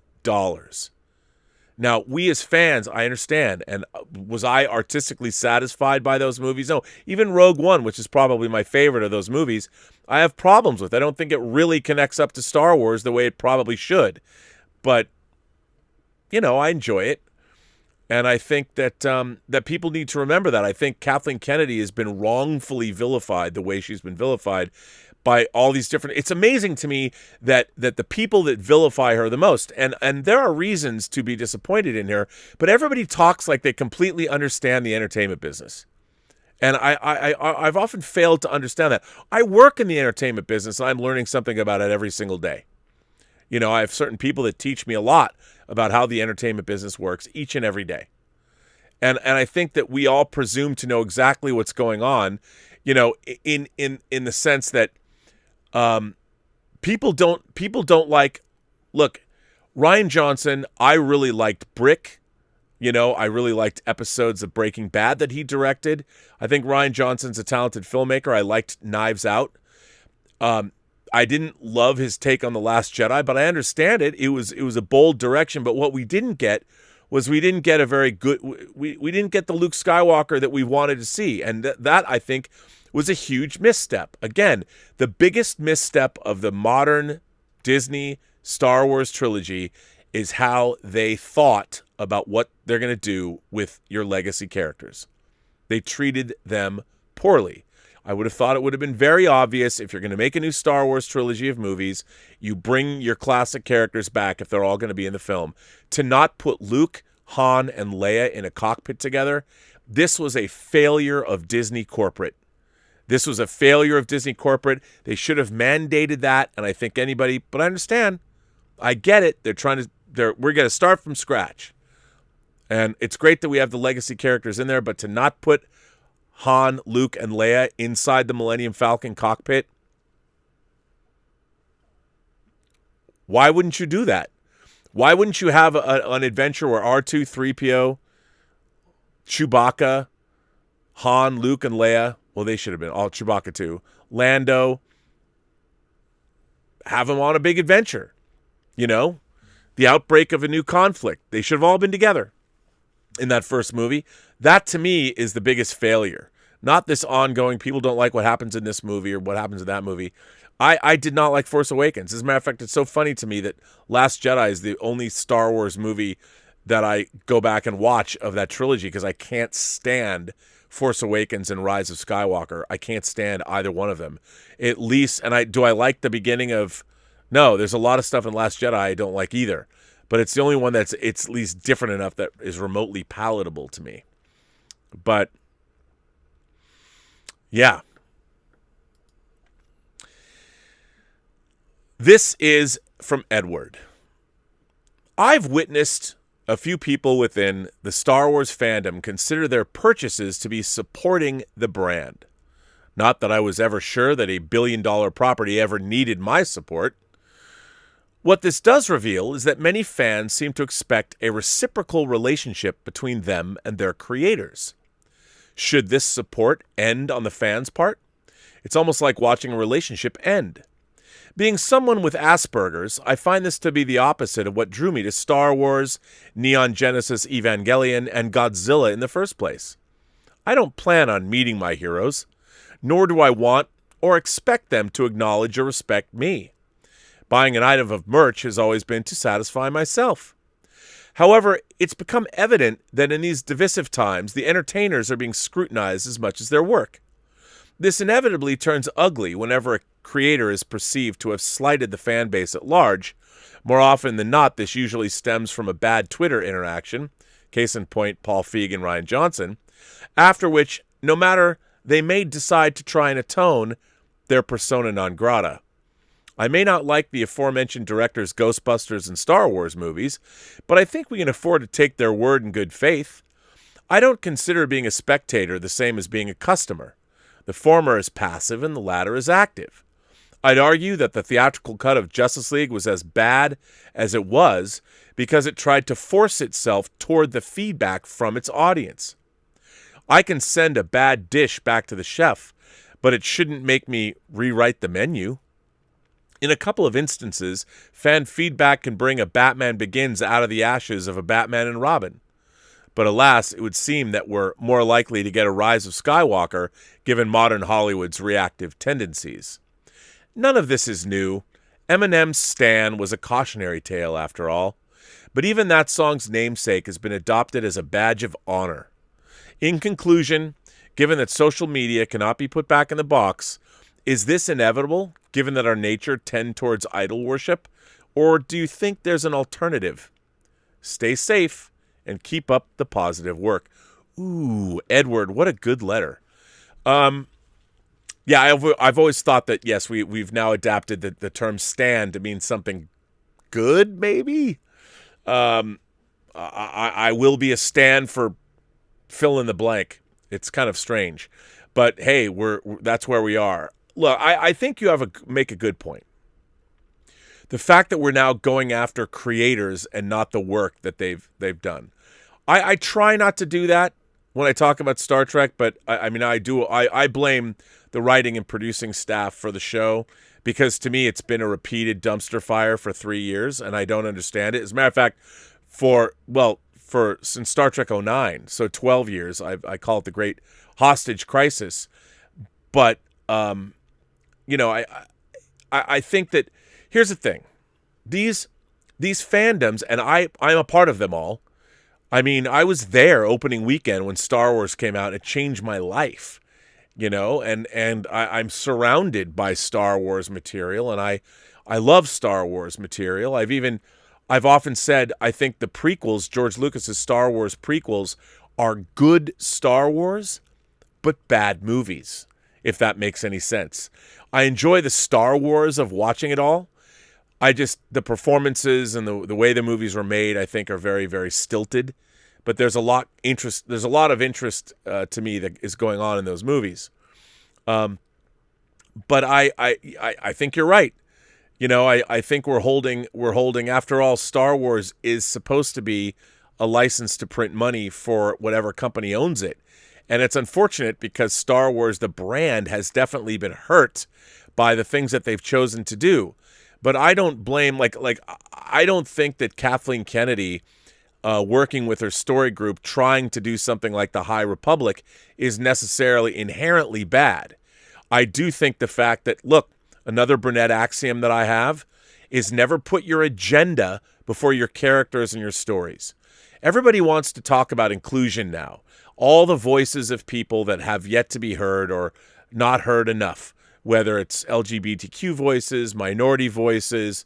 Now, we as fans, I understand, and was I artistically satisfied by those movies? No, even Rogue One, which is probably my favorite of those movies, I have problems with. I don't think it really connects up to Star Wars the way it probably should. But, I enjoy it. And I think that that people need to remember that. I think Kathleen Kennedy has been wrongfully vilified the way she's been vilified by all these different. It's amazing to me that the people that vilify her the most, and there are reasons to be disappointed in her, but everybody talks like they completely understand the entertainment business. And I've often failed to understand that. I work in the entertainment business, and I'm learning something about it every single day. You know, I have certain people that teach me a lot about how the entertainment business works each and every day. And I think that we all presume to know exactly what's going on, you know, in the sense that people don't like, look, Rian Johnson, I really liked Brick. You know, I really liked episodes of Breaking Bad that he directed. I think Rian Johnson's a talented filmmaker. I liked Knives Out. I didn't love his take on The Last Jedi, but I understand it. It was a bold direction, but what we didn't get was we didn't get a very good we didn't get the Luke Skywalker that we wanted to see, and that I think was a huge misstep. Again, the biggest misstep of the modern Disney Star Wars trilogy is how they thought about what they're going to do with your legacy characters. They treated them poorly. I would have thought it would have been very obvious if you're going to make a new Star Wars trilogy of movies, you bring your classic characters back if they're all going to be in the film. To not put Luke, Han, and Leia in a cockpit together, this was a failure of Disney corporate. This was a failure of Disney corporate. They should have mandated that, and I think anybody, but I understand. I get it. We're going to start from scratch. And it's great that we have the legacy characters in there, but to not put Han, Luke, and Leia inside the Millennium Falcon cockpit, why wouldn't you do that? Why wouldn't you have an adventure where R2, 3PO, Chewbacca, Han, Luke, and Leia, well, they should have been, all Chewbacca too, Lando, have them on a big adventure, you know? The outbreak of a new conflict. They should have all been together in that first movie. That, to me, is the biggest failure. Not this ongoing, people don't like what happens in this movie or what happens in that movie. I did not like Force Awakens. As a matter of fact, it's so funny to me that Last Jedi is the only Star Wars movie that I go back and watch of that trilogy because I can't stand Force Awakens and Rise of Skywalker. I can't stand either one of them. At least, and do I like the beginning of... No, there's a lot of stuff in Last Jedi I don't like either. But it's the only one it's at least different enough that is remotely palatable to me. But, yeah. This is from Edward. I've witnessed a few people within the Star Wars fandom consider their purchases to be supporting the brand. Not that I was ever sure that a billion-dollar property ever needed my support. What this does reveal is that many fans seem to expect a reciprocal relationship between them and their creators. Should this support end on the fans' part? It's almost like watching a relationship end. Being someone with Asperger's, I find this to be the opposite of what drew me to Star Wars, Neon Genesis Evangelion, and Godzilla in the first place. I don't plan on meeting my heroes, nor do I want or expect them to acknowledge or respect me. Buying an item of merch has always been to satisfy myself. However, it's become evident that in these divisive times, the entertainers are being scrutinized as much as their work. This inevitably turns ugly whenever a creator is perceived to have slighted the fan base at large. More often than not, this usually stems from a bad Twitter interaction, case in point, Paul Feig and Rian Johnson, after which, no matter, they may decide to try and atone their persona non grata. I may not like the aforementioned directors' Ghostbusters and Star Wars movies, but I think we can afford to take their word in good faith. I don't consider being a spectator the same as being a customer. The former is passive and the latter is active. I'd argue that the theatrical cut of Justice League was as bad as it was because it tried to force itself toward the feedback from its audience. I can send a bad dish back to the chef, but it shouldn't make me rewrite the menu. In a couple of instances, fan feedback can bring a Batman Begins out of the ashes of a Batman and Robin. But alas, it would seem that we're more likely to get a Rise of Skywalker given modern Hollywood's reactive tendencies. None of this is new. Eminem's Stan was a cautionary tale after all. but even that song's namesake has been adopted as a badge of honor. In conclusion, given that social media cannot be put back in the box, is this inevitable, given that our nature tend towards idol worship? Or do you think there's an alternative? Stay safe and keep up the positive work. Ooh, Edward, what a good letter. Yeah, I've always thought that, yes, we've now adapted the term stan to mean something good, maybe? I will be a stan for fill in the blank. It's kind of strange. But, hey, that's where we are. Look, I think you make a good point. The fact that we're now going after creators and not the work that they've done. I try not to do that when I talk about Star Trek, but I blame the writing and producing staff for the show, because to me it's been a repeated dumpster fire for 3 years, and I don't understand it. As a matter of fact, since Star Trek 09, so 12 years, I call it the Great Hostage Crisis. But I think that here's the thing: these fandoms, and I'm a part of them all. I mean, I was there opening weekend when Star Wars came out. It changed my life, and I'm surrounded by Star Wars material, and I love Star Wars material. I've often said I think the prequels, George Lucas's Star Wars prequels, are good Star Wars, but bad movies, if that makes any sense. I enjoy the Star Wars of watching it all. The performances and the way the movies were made, I think, are very, very stilted. But there's a lot of interest to me that is going on in those movies. But I think you're right. I think we're holding, after all, Star Wars is supposed to be a license to print money for whatever company owns it. And it's unfortunate because Star Wars, the brand, has definitely been hurt by the things that they've chosen to do. But I don't blame, I don't think that Kathleen Kennedy, working with her story group, trying to do something like the High Republic, is necessarily inherently bad. I do think the fact that, look, another Burnett axiom that I have is never put your agenda before your characters and your stories. Everybody wants to talk about inclusion now. All the voices of people that have yet to be heard or not heard enough, whether it's LGBTQ voices, minority voices,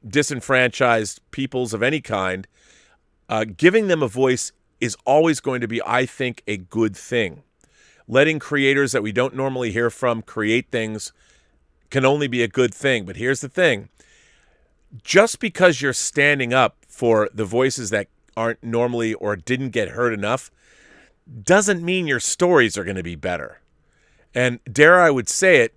disenfranchised peoples of any kind, giving them a voice is always going to be, I think, a good thing. Letting creators that we don't normally hear from create things can only be a good thing. But here's the thing. Just because you're standing up for the voices that aren't normally or didn't get heard enough doesn't mean your stories are going to be better. And dare I would say it,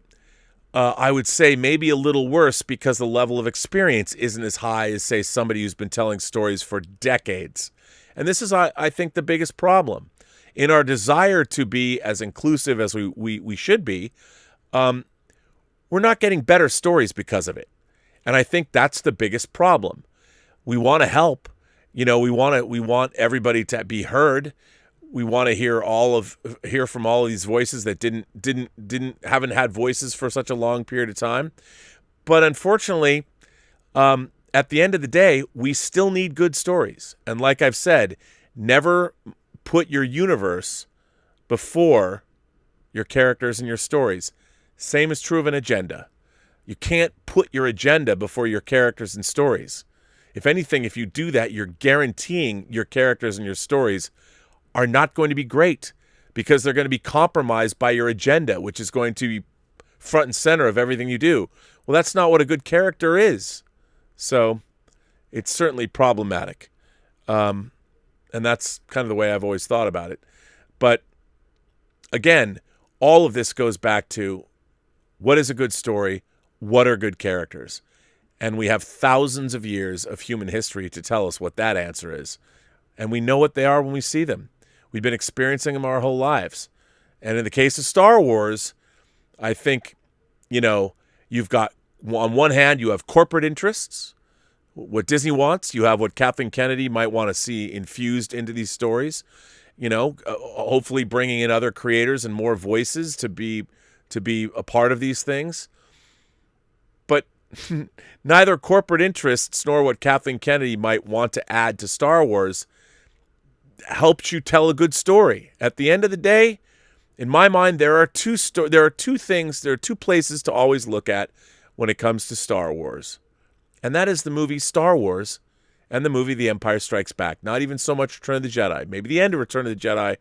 I would say maybe a little worse because the level of experience isn't as high as, say, somebody who's been telling stories for decades. And this is, I think, the biggest problem. In our desire to be as inclusive as we should be, we're not getting better stories because of it. And I think that's the biggest problem. We want to help. We want everybody to be heard. We want to hear from all of these voices that haven't had voices for such a long period of time. But unfortunately, at the end of the day, we still need good stories. And like I've said, never put your universe before your characters and your stories. Same is true of an agenda. You can't put your agenda before your characters and stories. If anything, if you do that, you're guaranteeing your characters and your stories are not going to be great because they're going to be compromised by your agenda, which is going to be front and center of everything you do. Well, that's not what a good character is. So it's certainly problematic. And that's kind of the way I've always thought about it. But again, all of this goes back to what is a good story? What are good characters? And we have thousands of years of human history to tell us what that answer is. And we know what they are when we see them. We've been experiencing them our whole lives. And in the case of Star Wars, I think, you've got, on one hand, you have corporate interests, what Disney wants. You have what Kathleen Kennedy might want to see infused into these stories. Hopefully bringing in other creators and more voices to be a part of these things. But neither corporate interests nor what Kathleen Kennedy might want to add to Star Wars helps you tell a good story. At the end of the day, in my mind, there are two places to always look at when it comes to Star Wars. And that is the movie Star Wars and the movie The Empire Strikes Back. Not even so much Return of the Jedi. Maybe the end of Return of the Jedi.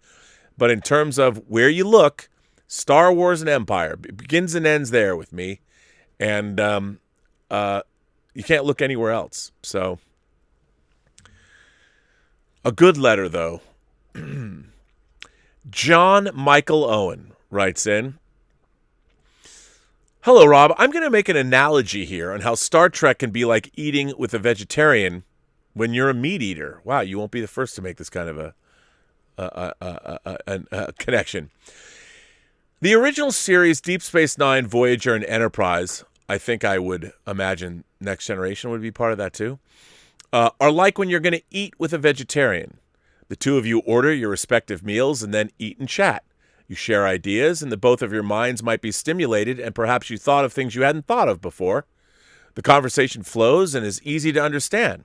But in terms of where you look, Star Wars and Empire. It begins and ends there with me. And you can't look anywhere else. So, a good letter, though. John Michael Owen writes in, "Hello, Rob. I'm going to make an analogy here on how Star Trek can be like eating with a vegetarian when you're a meat eater." Wow, you won't be the first to make this kind of a connection. The original series, Deep Space Nine, Voyager, and Enterprise, I think I would imagine Next Generation would be part of that too, are like when you're going to eat with a vegetarian. The two of you order your respective meals and then eat and chat. You share ideas, and the both of your minds might be stimulated, and perhaps you thought of things you hadn't thought of before. The conversation flows and is easy to understand.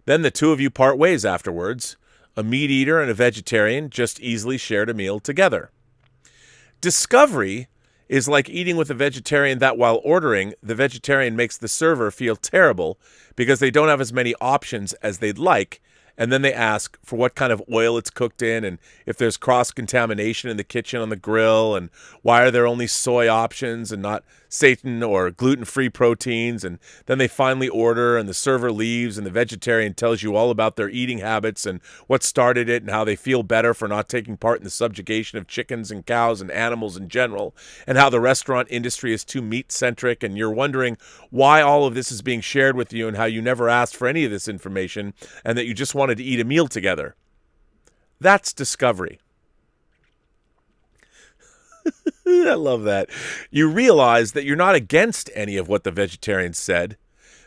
Then the two of you part ways afterwards. A meat eater and a vegetarian just easily shared a meal together. Discovery is like eating with a vegetarian that while ordering, the vegetarian makes the server feel terrible because they don't have as many options as they'd like, and then they ask for what kind of oil it's cooked in and if there's cross-contamination in the kitchen on the grill and why are there only soy options and not seitan or gluten-free proteins. And then they finally order and the server leaves and the vegetarian tells you all about their eating habits and what started it and how they feel better for not taking part in the subjugation of chickens and cows and animals in general, and how the restaurant industry is too meat-centric, and you're wondering why all of this is being shared with you and how you never asked for any of this information and that you just wanted to eat a meal together. That's discovery. I love that. You realize that you're not against any of what the vegetarians said,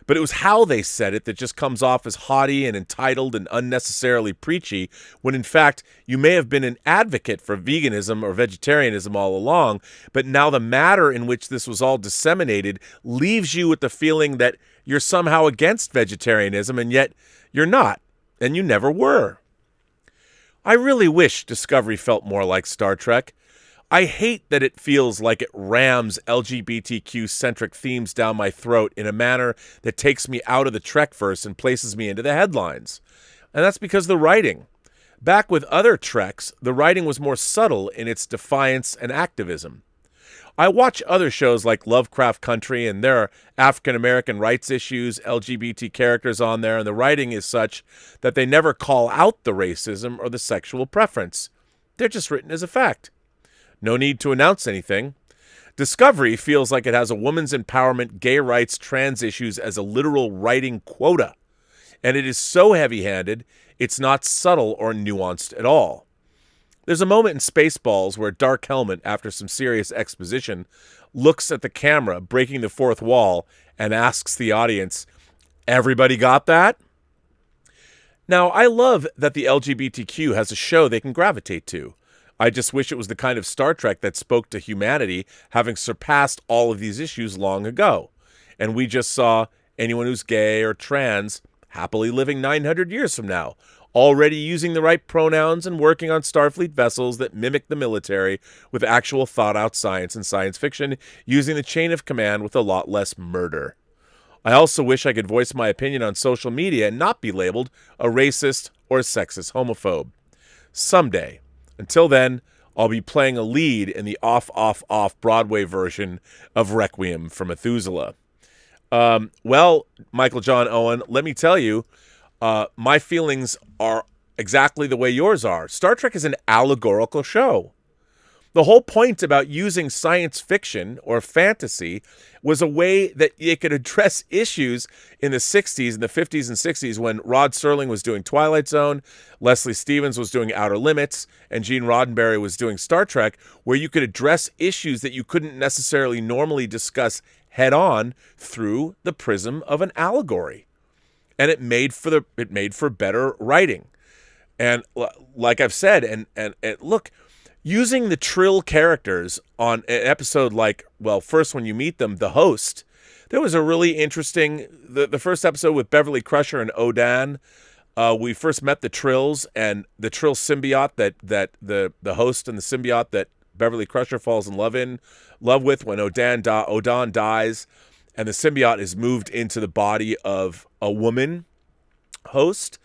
but it was how they said it that just comes off as haughty and entitled and unnecessarily preachy, when in fact you may have been an advocate for veganism or vegetarianism all along, but now the matter in which this was all disseminated leaves you with the feeling that you're somehow against vegetarianism, and yet you're not, and you never were. I really wish Discovery felt more like Star Trek. I hate that it feels like it rams LGBTQ-centric themes down my throat in a manner that takes me out of the Trekverse and places me into the headlines. And that's because the writing. Back with other Treks, the writing was more subtle in its defiance and activism. I watch other shows like Lovecraft Country, and there are African-American rights issues, LGBT characters on there, and the writing is such that they never call out the racism or the sexual preference. They're just written as a fact. No need to announce anything. Discovery feels like it has a woman's empowerment, gay rights, trans issues as a literal writing quota. And it is so heavy-handed, it's not subtle or nuanced at all. There's a moment in Spaceballs where Dark Helmet, after some serious exposition, looks at the camera, breaking the fourth wall, and asks the audience, "Everybody got that?" Now, I love that the LGBTQ has a show they can gravitate to. I just wish it was the kind of Star Trek that spoke to humanity, having surpassed all of these issues long ago. And we just saw anyone who's gay or trans happily living 900 years from now, already using the right pronouns and working on Starfleet vessels that mimic the military with actual thought-out science and science fiction, using the chain of command with a lot less murder. I also wish I could voice my opinion on social media and not be labeled a racist or a sexist homophobe. Someday. Until then, I'll be playing a lead in the off Broadway version of Requiem for Methuselah. Well, Michael John Owen, let me tell you, my feelings are exactly the way yours are. Star Trek is an allegorical show. The whole point about using science fiction or fantasy was a way that it could address issues in the 60s, in the 50s and 60s, when Rod Serling was doing Twilight Zone, Leslie Stevens was doing Outer Limits, and Gene Roddenberry was doing Star Trek, where you could address issues that you couldn't necessarily normally discuss head-on through the prism of an allegory. And it made for better writing. And like I've said, and look, using the Trill characters on an episode like, well, first when you meet them, the host There was a really interesting, the first episode with Beverly Crusher and Odan. We first met the Trills, and the Trill symbiote that the host and the symbiote that Beverly Crusher falls in love with when Odan dies, and the symbiote is moved into the body of a woman host,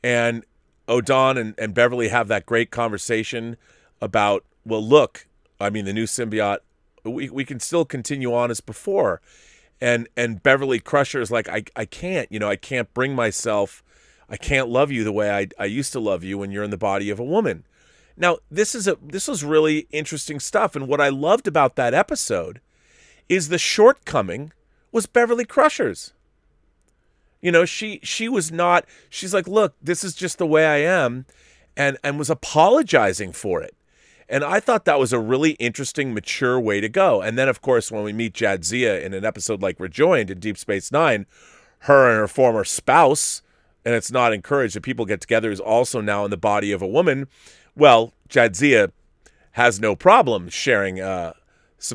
and Odan and Beverly have that great conversation about, well, look, I mean, the new symbiote, we can still continue on as before. And Beverly Crusher is like, I can't, I can't bring myself, I can't love you the way I used to love you when you're in the body of a woman. Now, this was really interesting stuff. And what I loved about that episode is the shortcoming was Beverly Crusher's. She was not, she's like, look, this is just the way I am, and was apologizing for it. And I thought that was a really interesting, mature way to go. And then, of course, when we meet Jadzia in an episode like Rejoined in Deep Space Nine, her and her former spouse, and it's not encouraged that people get together, is also now in the body of a woman. Well, Jadzia has no problem sharing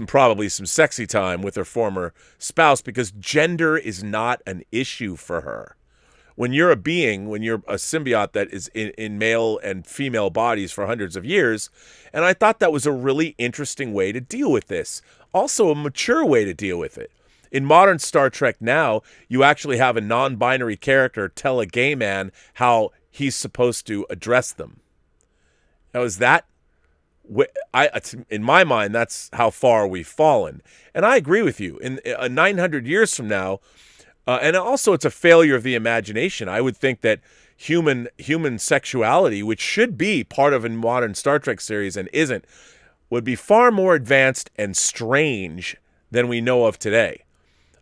probably some sexy time with her former spouse, because gender is not an issue for her. When you're a symbiote that is in male and female bodies for hundreds of years, and I thought that was a really interesting way to deal with this. Also a mature way to deal with it. In modern Star Trek now, you actually have a non-binary character tell a gay man how he's supposed to address them. Now, in my mind, that's how far we've fallen. And I agree with you. In 900 years from now, and also it's a failure of the imagination. I would think that human sexuality, which should be part of a modern Star Trek series and isn't, would be far more advanced and strange than we know of today.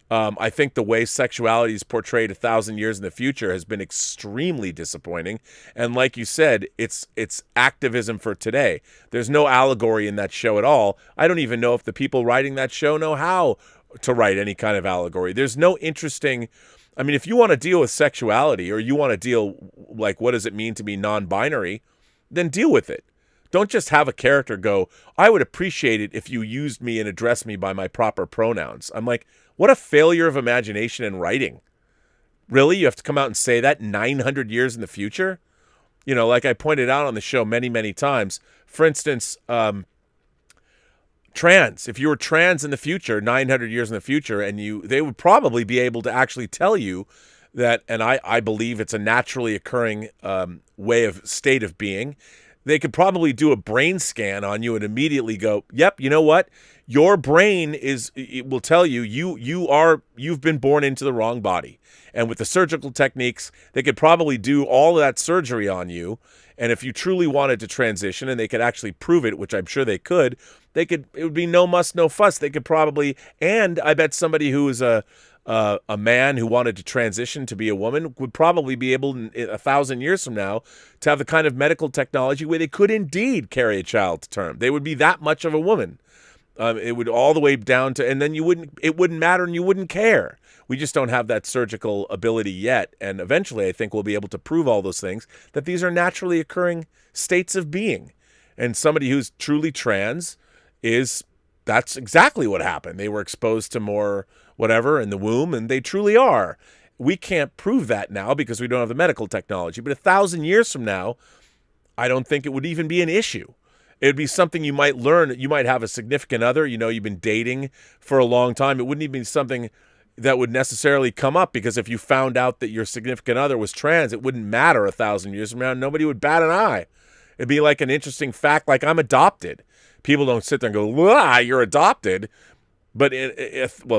I think the way sexuality is portrayed 1,000 years in the future has been extremely disappointing. And like you said, it's activism for today. There's no allegory in that show at all. I don't even know if the people writing that show know how to write any kind of allegory. There's no interesting, I mean, if you want to deal with sexuality, or you want to deal, like, what does it mean to be non-binary, then deal with it. Don't just have a character go, I would appreciate it if you used me and addressed me by my proper pronouns. I'm like, what a failure of imagination and writing. Really? You have to come out and say that 900 years in the future? Like I pointed out on the show many, many times, for instance, trans. If you were trans in the future, 900 years in the future, and they would probably be able to actually tell you that, and I believe it's a naturally occurring state of being. They could probably do a brain scan on you and immediately go, yep, you know what? Your brain it will tell you you've been born into the wrong body. And with the surgical techniques, they could probably do all of that surgery on you. And if you truly wanted to transition, and they could actually prove it, which I'm sure they could, it would be no muss, no fuss. They could probably, and I bet somebody who is a man who wanted to transition to be a woman would probably be able, 1,000 years from now, to have the kind of medical technology where they could indeed carry a child to term. They would be that much of a woman. It would all the way down to, and then it wouldn't matter, and you wouldn't care. We just don't have that surgical ability yet. And eventually, I think we'll be able to prove all those things, that these are naturally occurring states of being. And somebody who's truly trans that's exactly what happened. They were exposed to more whatever in the womb, and they truly are. We can't prove that now because we don't have the medical technology. But 1,000 years from now, I don't think it would even be an issue. It would be something you might learn. You might have a significant other, you've been dating for a long time. It wouldn't even be something that would necessarily come up, because if you found out that your significant other was trans, it wouldn't matter 1,000 years from now. Nobody would bat an eye. It'd be like an interesting fact, like I'm adopted. People don't sit there and go, you're adopted. But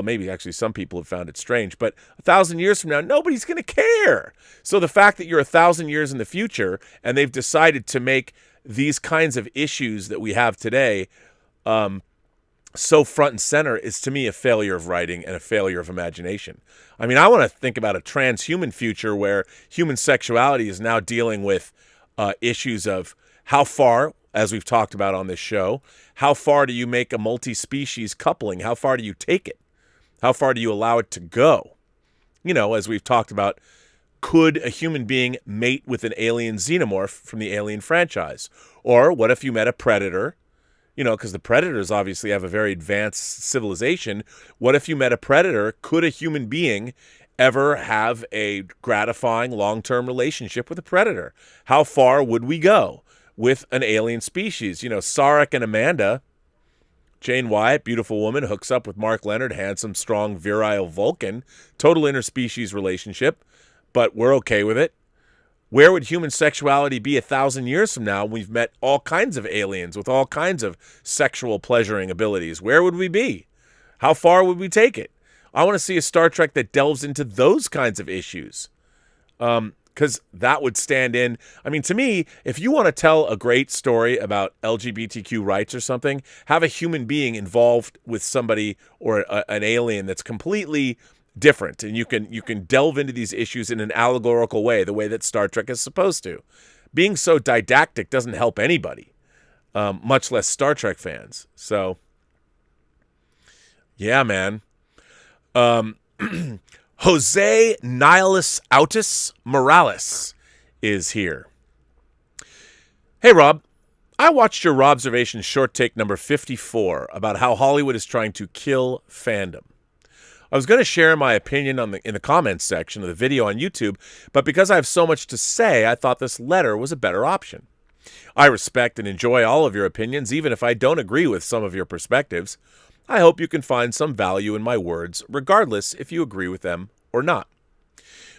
maybe actually some people have found it strange. But 1,000 years from now, nobody's going to care. So the fact that you're 1,000 years in the future and they've decided to make these kinds of issues that we have today so front and center is, to me, a failure of writing and a failure of imagination. I mean, I want to think about a transhuman future where human sexuality is now dealing with issues of how far, as we've talked about on this show, how far do you make a multi-species coupling? How far do you take it? How far do you allow it to go? As we've talked about, could a human being mate with an alien xenomorph from the Alien franchise? Or what if you met a predator Because the predators obviously have a very advanced civilization. What if you met a predator? Could a human being ever have a gratifying long-term relationship with a predator? How far would we go with an alien species? Sarek and Amanda, Jane Wyatt, beautiful woman, hooks up with Mark Leonard, handsome, strong, virile Vulcan. Total interspecies relationship, but we're okay with it. Where would human sexuality be 1,000 years from now when we've met all kinds of aliens with all kinds of sexual pleasuring abilities? Where would we be? How far would we take it? I want to see a Star Trek that delves into those kinds of issues. Because that would stand in. I mean, to me, if you want to tell a great story about LGBTQ rights or something, have a human being involved with somebody or an alien that's completely different, and you can delve into these issues in an allegorical way, the way that Star Trek is supposed to. Being so didactic doesn't help anybody, much less Star Trek fans. So, yeah, man. Jose Nihilus Autus Morales is here. Hey, Rob. I watched your Robservations short take number 54 about how Hollywood is trying to kill fandom. I was going to share my opinion in the comments section of the video on YouTube, but because I have so much to say, I thought this letter was a better option. I respect and enjoy all of your opinions, even if I don't agree with some of your perspectives. I hope you can find some value in my words, regardless if you agree with them or not.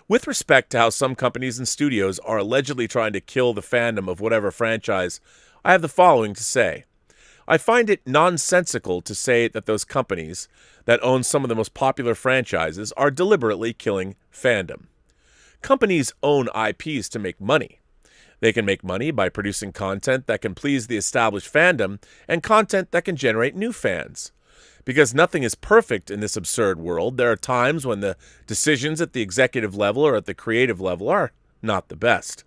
With respect to how some companies and studios are allegedly trying to kill the fandom of whatever franchise, I have the following to say. I find it nonsensical to say that those companies that own some of the most popular franchises are deliberately killing fandom. Companies own IPs to make money. They can make money by producing content that can please the established fandom and content that can generate new fans. Because nothing is perfect in this absurd world, there are times when the decisions at the executive level or at the creative level are not the best.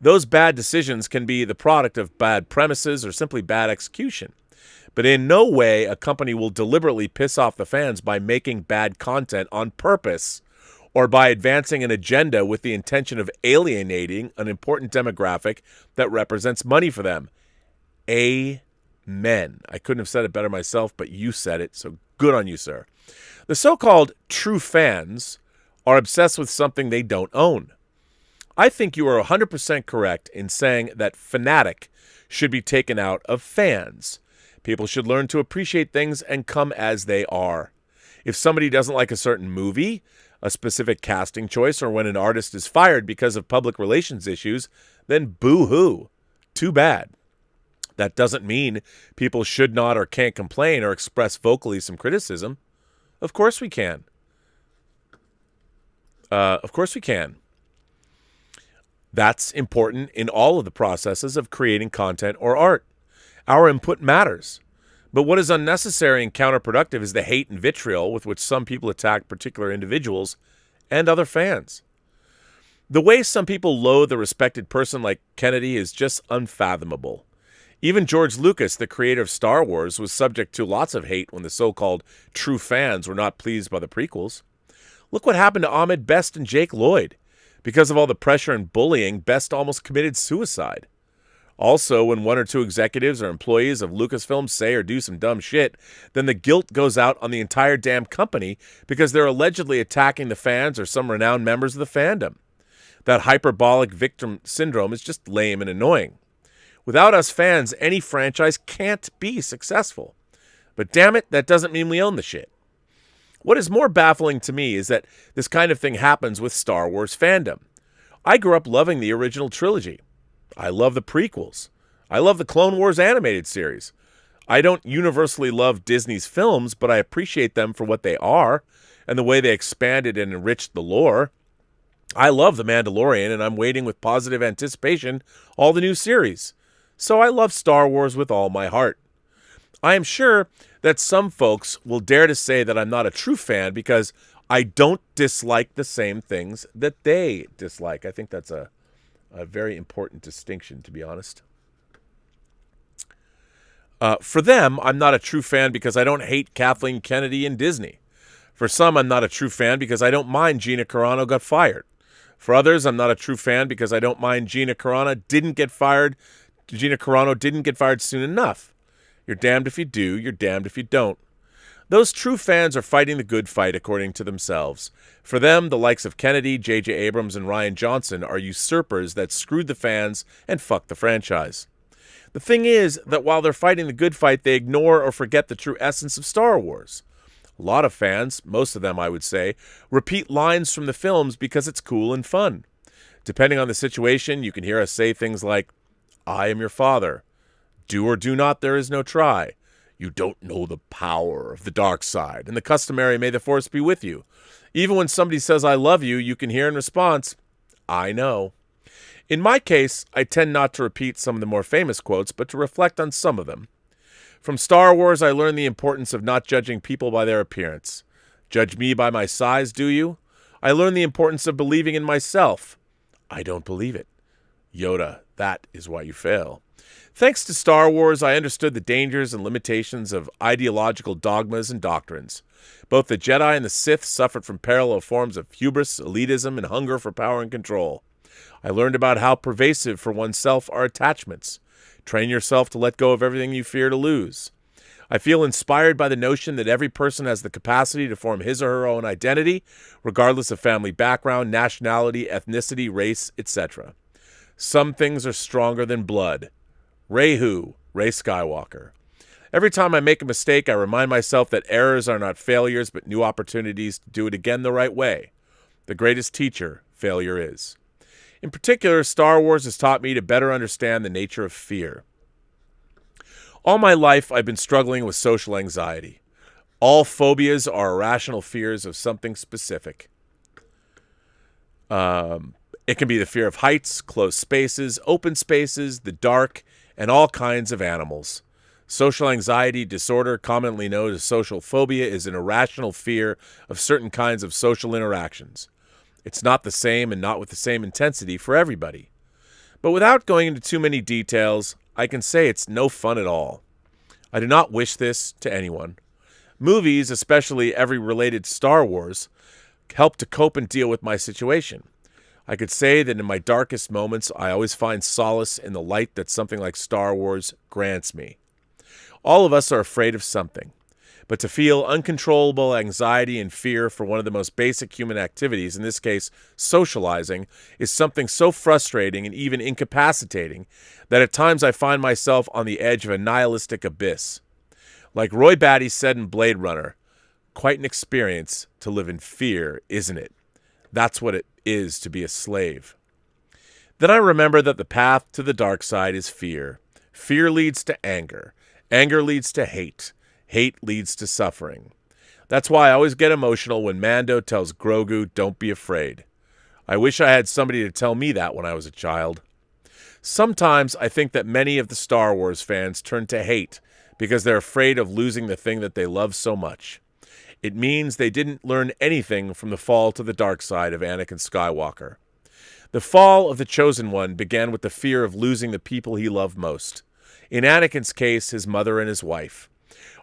Those bad decisions can be the product of bad premises or simply bad execution. But in no way a company will deliberately piss off the fans by making bad content on purpose or by advancing an agenda with the intention of alienating an important demographic that represents money for them. Amen. I couldn't have said it better myself, but you said it, so good on you, sir. The so-called true fans are obsessed with something they don't own. I think you are 100% correct in saying that fanatic should be taken out of fans. People should learn to appreciate things and come as they are. If somebody doesn't like a certain movie, a specific casting choice, or when an artist is fired because of public relations issues, then boo-hoo. Too bad. That doesn't mean people should not or can't complain or express vocally some criticism. Of course we can. Of course we can. That's important in all of the processes of creating content or art. Our input matters. But what is unnecessary and counterproductive is the hate and vitriol with which some people attack particular individuals and other fans. The way some people loathe a respected person like Kennedy is just unfathomable. Even George Lucas, the creator of Star Wars, was subject to lots of hate when the so-called true fans were not pleased by the prequels. Look what happened to Ahmed Best and Jake Lloyd. Because of all the pressure and bullying, Best almost committed suicide. Also, when one or two executives or employees of Lucasfilm say or do some dumb shit, then the guilt goes out on the entire damn company because they're allegedly attacking the fans or some renowned members of the fandom. That hyperbolic victim syndrome is just lame and annoying. Without us fans, any franchise can't be successful. But damn it, that doesn't mean we own the shit. What is more baffling to me is that this kind of thing happens with Star Wars fandom. I grew up loving the original trilogy. I love the prequels. I love the Clone Wars animated series. I don't universally love Disney's films, but I appreciate them for what they are and the way they expanded and enriched the lore. I love The Mandalorian, and I'm waiting with positive anticipation all the new series. So I love Star Wars with all my heart. I am sure that some folks will dare to say that I'm not a true fan because I don't dislike the same things that they dislike. I think that's a very important distinction, to be honest. For them, I'm not a true fan because I don't hate Kathleen Kennedy and Disney. For some, I'm not a true fan because I don't mind Gina Carano got fired. For others, I'm not a true fan because I don't mind Gina Carano didn't get fired soon enough. You're damned if you do, you're damned if you don't. Those true fans are fighting the good fight according to themselves. For them, the likes of Kennedy, J.J. Abrams, and Rian Johnson are usurpers that screwed the fans and fucked the franchise. The thing is that while they're fighting the good fight, they ignore or forget the true essence of Star Wars. A lot of fans, most of them I would say, repeat lines from the films because it's cool and fun. Depending on the situation, you can hear us say things like, "I am your father," "Do or do not, there is no try," "You don't know the power of the dark side," and the customary "May the Force be with you." Even when somebody says "I love you," you can hear in response, "I know." In my case, I tend not to repeat some of the more famous quotes, but to reflect on some of them. From Star Wars, I learned the importance of not judging people by their appearance. Judge me by my size, do you? I learned the importance of believing in myself. I don't believe it. Yoda, that is why you fail. Thanks to Star Wars, I understood the dangers and limitations of ideological dogmas and doctrines. Both the Jedi and the Sith suffered from parallel forms of hubris, elitism, and hunger for power and control. I learned about how pervasive for oneself are attachments. Train yourself to let go of everything you fear to lose. I feel inspired by the notion that every person has the capacity to form his or her own identity, regardless of family background, nationality, ethnicity, race, etc. Some things are stronger than blood. Ray Skywalker. Every time I make a mistake, I remind myself that errors are not failures, but new opportunities to do it again the right way. The greatest teacher failure is. In particular, Star Wars has taught me to better understand the nature of fear. All my life, I've been struggling with social anxiety. All phobias are irrational fears of something specific. It can be the fear of heights, closed spaces, open spaces, the dark, and all kinds of animals. Social anxiety disorder, commonly known as social phobia, is an irrational fear of certain kinds of social interactions. It's not the same and not with the same intensity for everybody. But without going into too many details, I can say it's no fun at all. I do not wish this to anyone. Movies, especially every related to Star Wars, help to cope and deal with my situation. I could say that in my darkest moments, I always find solace in the light that something like Star Wars grants me. All of us are afraid of something. But to feel uncontrollable anxiety and fear for one of the most basic human activities, in this case, socializing, is something so frustrating and even incapacitating that at times I find myself on the edge of a nihilistic abyss. Like Roy Batty said in Blade Runner, "Quite an experience to live in fear, isn't it? That's what it is to be a slave." Then I remember that the path to the dark side is fear. Fear leads to anger. Anger leads to hate. Hate leads to suffering. That's why I always get emotional when Mando tells Grogu, "Don't be afraid." I wish I had somebody to tell me that when I was a child. Sometimes I think that many of the Star Wars fans turn to hate because they're afraid of losing the thing that they love so much. It means they didn't learn anything from the fall to the dark side of Anakin Skywalker. The fall of the Chosen One began with the fear of losing the people he loved most. In Anakin's case, his mother and his wife.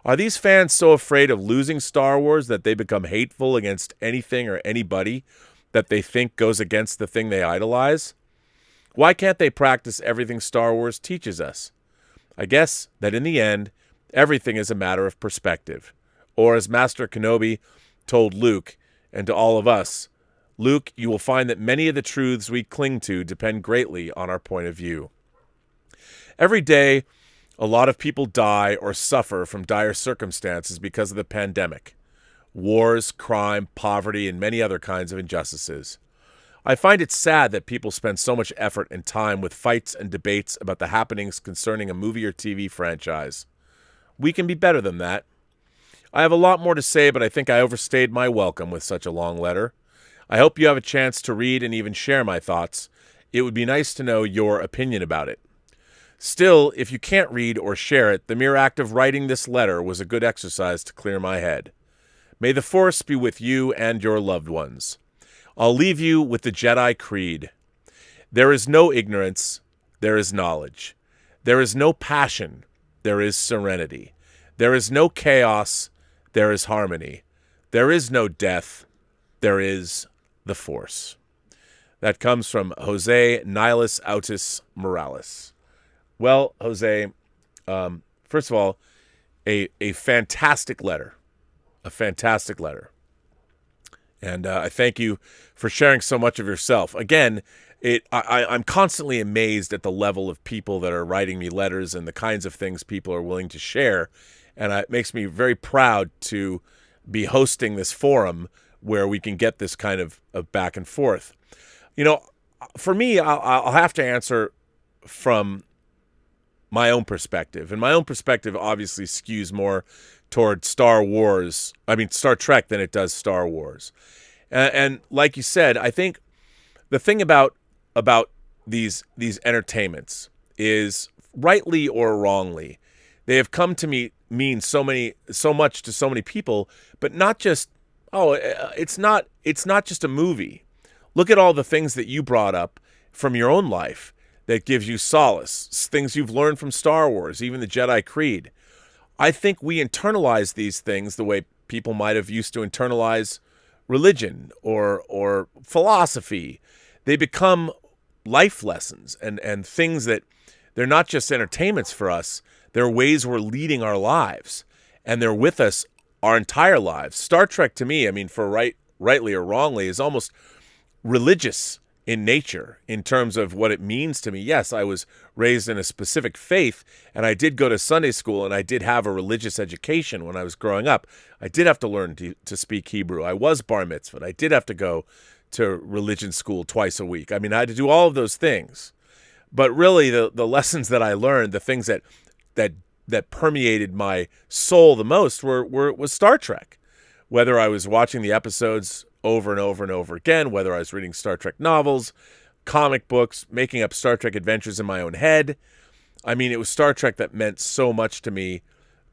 Are these fans so afraid of losing Star Wars that they become hateful against anything or anybody that they think goes against the thing they idolize? Why can't they practice everything Star Wars teaches us? I guess that in the end, everything is a matter of perspective. Or as Master Kenobi told Luke, and to all of us, "Luke, you will find that many of the truths we cling to depend greatly on our point of view." Every day, a lot of people die or suffer from dire circumstances because of the pandemic. Wars, crime, poverty, and many other kinds of injustices. I find it sad that people spend so much effort and time with fights and debates about the happenings concerning a movie or TV franchise. We can be better than that. I have a lot more to say, but I think I overstayed my welcome with such a long letter. I hope you have a chance to read and even share my thoughts. It would be nice to know your opinion about it. Still, if you can't read or share it, the mere act of writing this letter was a good exercise to clear my head. May the Force be with you and your loved ones. I'll leave you with the Jedi Creed. There is no ignorance, there is knowledge. There is no passion, there is serenity. There is no chaos, there is harmony. There is no death, there is the Force. That comes from Jose Nihilus Autis Morales. Well, Jose, first of all, a fantastic letter. A fantastic letter. And I thank you for sharing so much of yourself. Again, I'm constantly amazed at the level of people that are writing me letters and the kinds of things people are willing to share. And it makes me very proud to be hosting this forum where we can get this kind of back and forth. You know, for me, I'll have to answer from my own perspective. And my own perspective obviously skews more toward Star Trek than it does Star Wars. And like you said, I think the thing about these entertainments is, rightly or wrongly, they have come to mean so much to so many people, but not just, it's not just a movie. Look at all the things that you brought up from your own life that gives you solace, things you've learned from Star Wars, even the Jedi Creed. I think we internalize these things the way people might have used to internalize religion or philosophy. They become life lessons and things that they're not just entertainments for us. They're ways we're leading our lives, and they're with us our entire lives. Star Trek, to me, I mean, for rightly or wrongly, is almost religious in nature in terms of what it means to me. Yes, I was raised in a specific faith, and I did go to Sunday school, and I did have a religious education when I was growing up. I did have to learn to speak Hebrew. I was bar mitzvahed. I did have to go to religion school twice a week. I mean, I had to do all of those things. But really, the lessons that I learned, the things that permeated my soul the most was Star Trek. Whether I was watching the episodes over and over and over again, whether I was reading Star Trek novels, comic books, making up Star Trek adventures in my own head. I mean, it was Star Trek that meant so much to me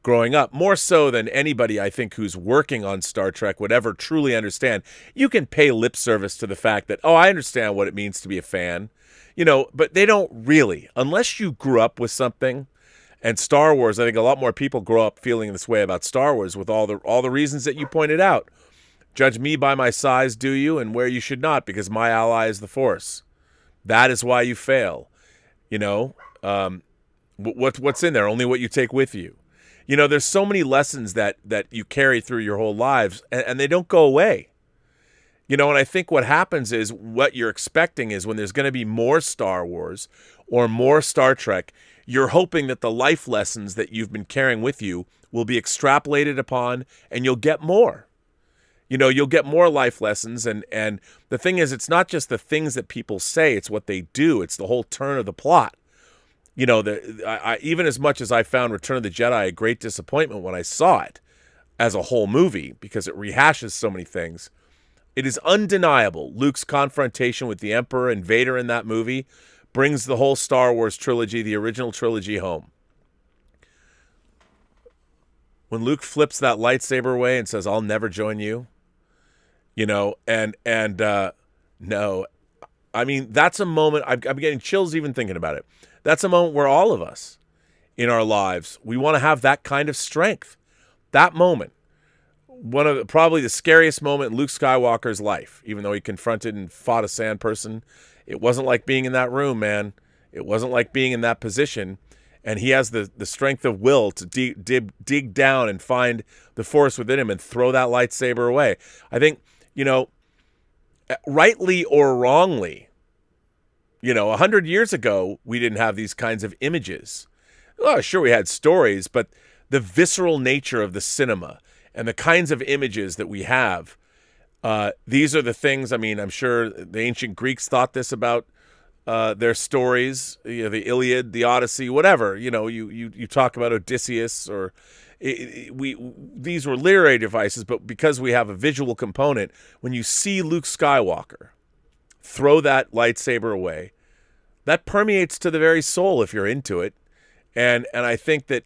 growing up, more so than anybody, I think, who's working on Star Trek would ever truly understand. You can pay lip service to the fact that, I understand what it means to be a fan, but they don't really, unless you grew up with something. And Star Wars, I think a lot more people grow up feeling this way about Star Wars with all the reasons that you pointed out. Judge me by my size, do you, and where you should not, because my ally is the Force. That is why you fail. What's in there? Only what you take with you. There's so many lessons that you carry through your whole lives, and they don't go away. And I think what happens is what you're expecting is when there's going to be more Star Wars or more Star Trek, you're hoping that the life lessons that you've been carrying with you will be extrapolated upon, and you'll get more. You'll get more life lessons, and the thing is, it's not just the things that people say, it's what they do. It's the whole turn of the plot. Even as much as I found Return of the Jedi a great disappointment when I saw it as a whole movie, because it rehashes so many things, it is undeniable Luke's confrontation with the Emperor and Vader in that movie brings the whole Star Wars trilogy, the original trilogy, home. When Luke flips that lightsaber away and says, "I'll never join you," no, I mean, that's a moment, I'm getting chills even thinking about it. That's a moment where all of us in our lives, we want to have that kind of strength. That moment, probably the scariest moment in Luke Skywalker's life, even though he confronted and fought a sand person. It wasn't like being in that room, man. It wasn't like being in that position. And he has the strength of will to dig down and find the Force within him and throw that lightsaber away. I think, rightly or wrongly, 100 years ago, we didn't have these kinds of images. Oh, sure, we had stories, but the visceral nature of the cinema and the kinds of images that we have, these are the things, I mean, I'm sure the ancient Greeks thought this about their stories, the Iliad, the Odyssey, whatever. You talk about Odysseus, or these were literary devices, but because we have a visual component, when you see Luke Skywalker throw that lightsaber away, that permeates to the very soul if you're into it. And I think that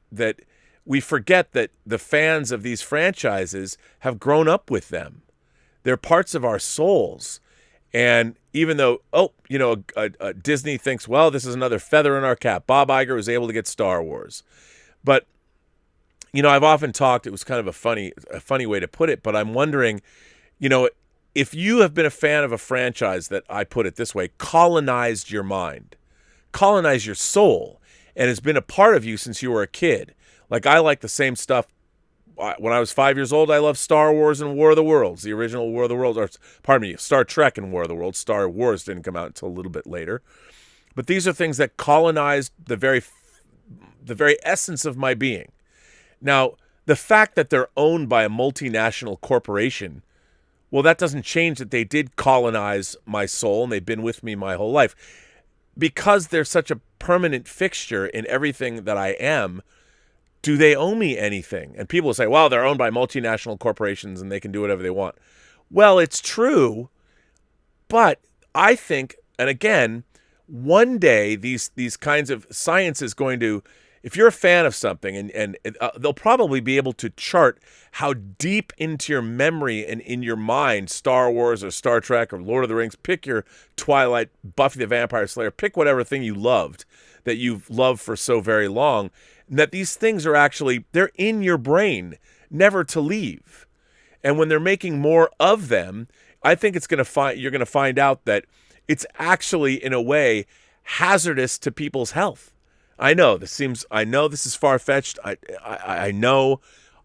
we forget that the fans of these franchises have grown up with them. They're parts of our souls. And even though, Disney thinks, well, this is another feather in our cap. Bob Iger was able to get Star Wars. But, I've often talked, it was kind of a funny way to put it, but I'm wondering, if you have been a fan of a franchise that, I put it this way, colonized your mind, colonized your soul, and has been a part of you since you were a kid, Like, I like the same stuff. When I was 5 years old, I loved Star Wars and War of the Worlds, the original War of the Worlds, or pardon me, Star Trek and War of the Worlds. Star Wars didn't come out until a little bit later. But these are things that colonized the very essence of my being. Now, the fact that they're owned by a multinational corporation, well, that doesn't change that they did colonize my soul and they've been with me my whole life. Because they're such a permanent fixture in everything that I am, do they owe me anything? And people will say, well, they're owned by multinational corporations and they can do whatever they want. Well, it's true, but I think, and again, one day these kinds of science is going to, if you're a fan of something, and they'll probably be able to chart how deep into your memory and in your mind Star Wars or Star Trek or Lord of the Rings, pick your Twilight, Buffy the Vampire Slayer, pick whatever thing you loved that you've loved for so very long, and that these things are actually, they're in your brain, never to leave. And when they're making more of them, I think you're going to find out that it's actually, in a way, hazardous to people's health. I know this is far-fetched. I know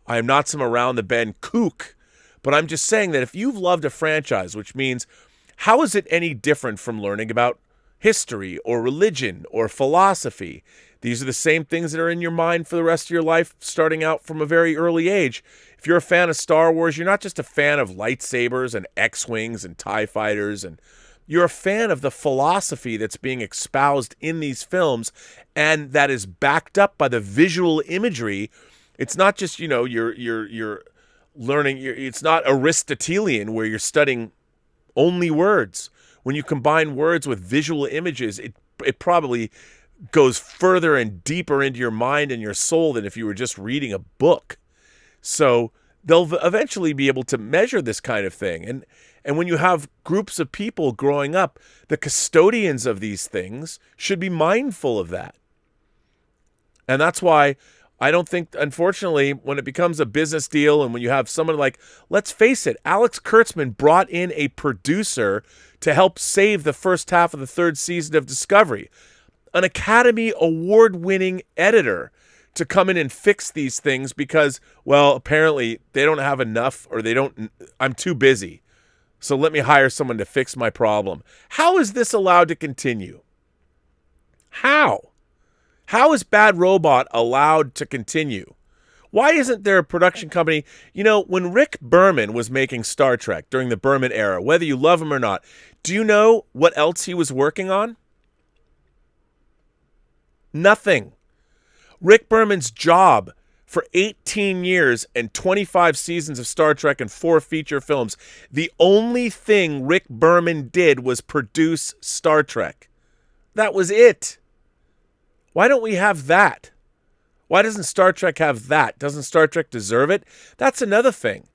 I am not some around the bend kook, but I'm just saying that if you've loved a franchise, which means, how is it any different from learning about history or religion or philosophy? These are the same things that are in your mind for the rest of your life, starting out from a very early age. If you're a fan of Star Wars, you're not just a fan of lightsabers and X-Wings and TIE fighters, and you're a fan of the philosophy that's being espoused in these films, and that is backed up by the visual imagery. It's not just, you're learning, it's not Aristotelian where you're studying only words. When you combine words with visual images, it probably goes further and deeper into your mind and your soul than if you were just reading a book. So they'll eventually be able to measure this kind of thing. And when you have groups of people growing up, the custodians of these things should be mindful of that. And that's why I don't think, unfortunately, when it becomes a business deal and when you have someone like, let's face it, Alex Kurtzman brought in a producer to help save the first half of the third season of Discovery, an Academy Award-winning editor, to come in and fix these things because, well, apparently they don't have enough, or I'm too busy. So let me hire someone to fix my problem. How is this allowed to continue? How? How is Bad Robot allowed to continue? Why isn't there a production company? When Rick Berman was making Star Trek during the Berman era, whether you love him or not, do you know what else he was working on? Nothing. Rick Berman's job for 18 years and 25 seasons of Star Trek and 4 feature films, the only thing Rick Berman did was produce Star Trek. That was it. Why don't we have that? Why doesn't Star Trek have that? Doesn't Star Trek deserve it? That's another thing.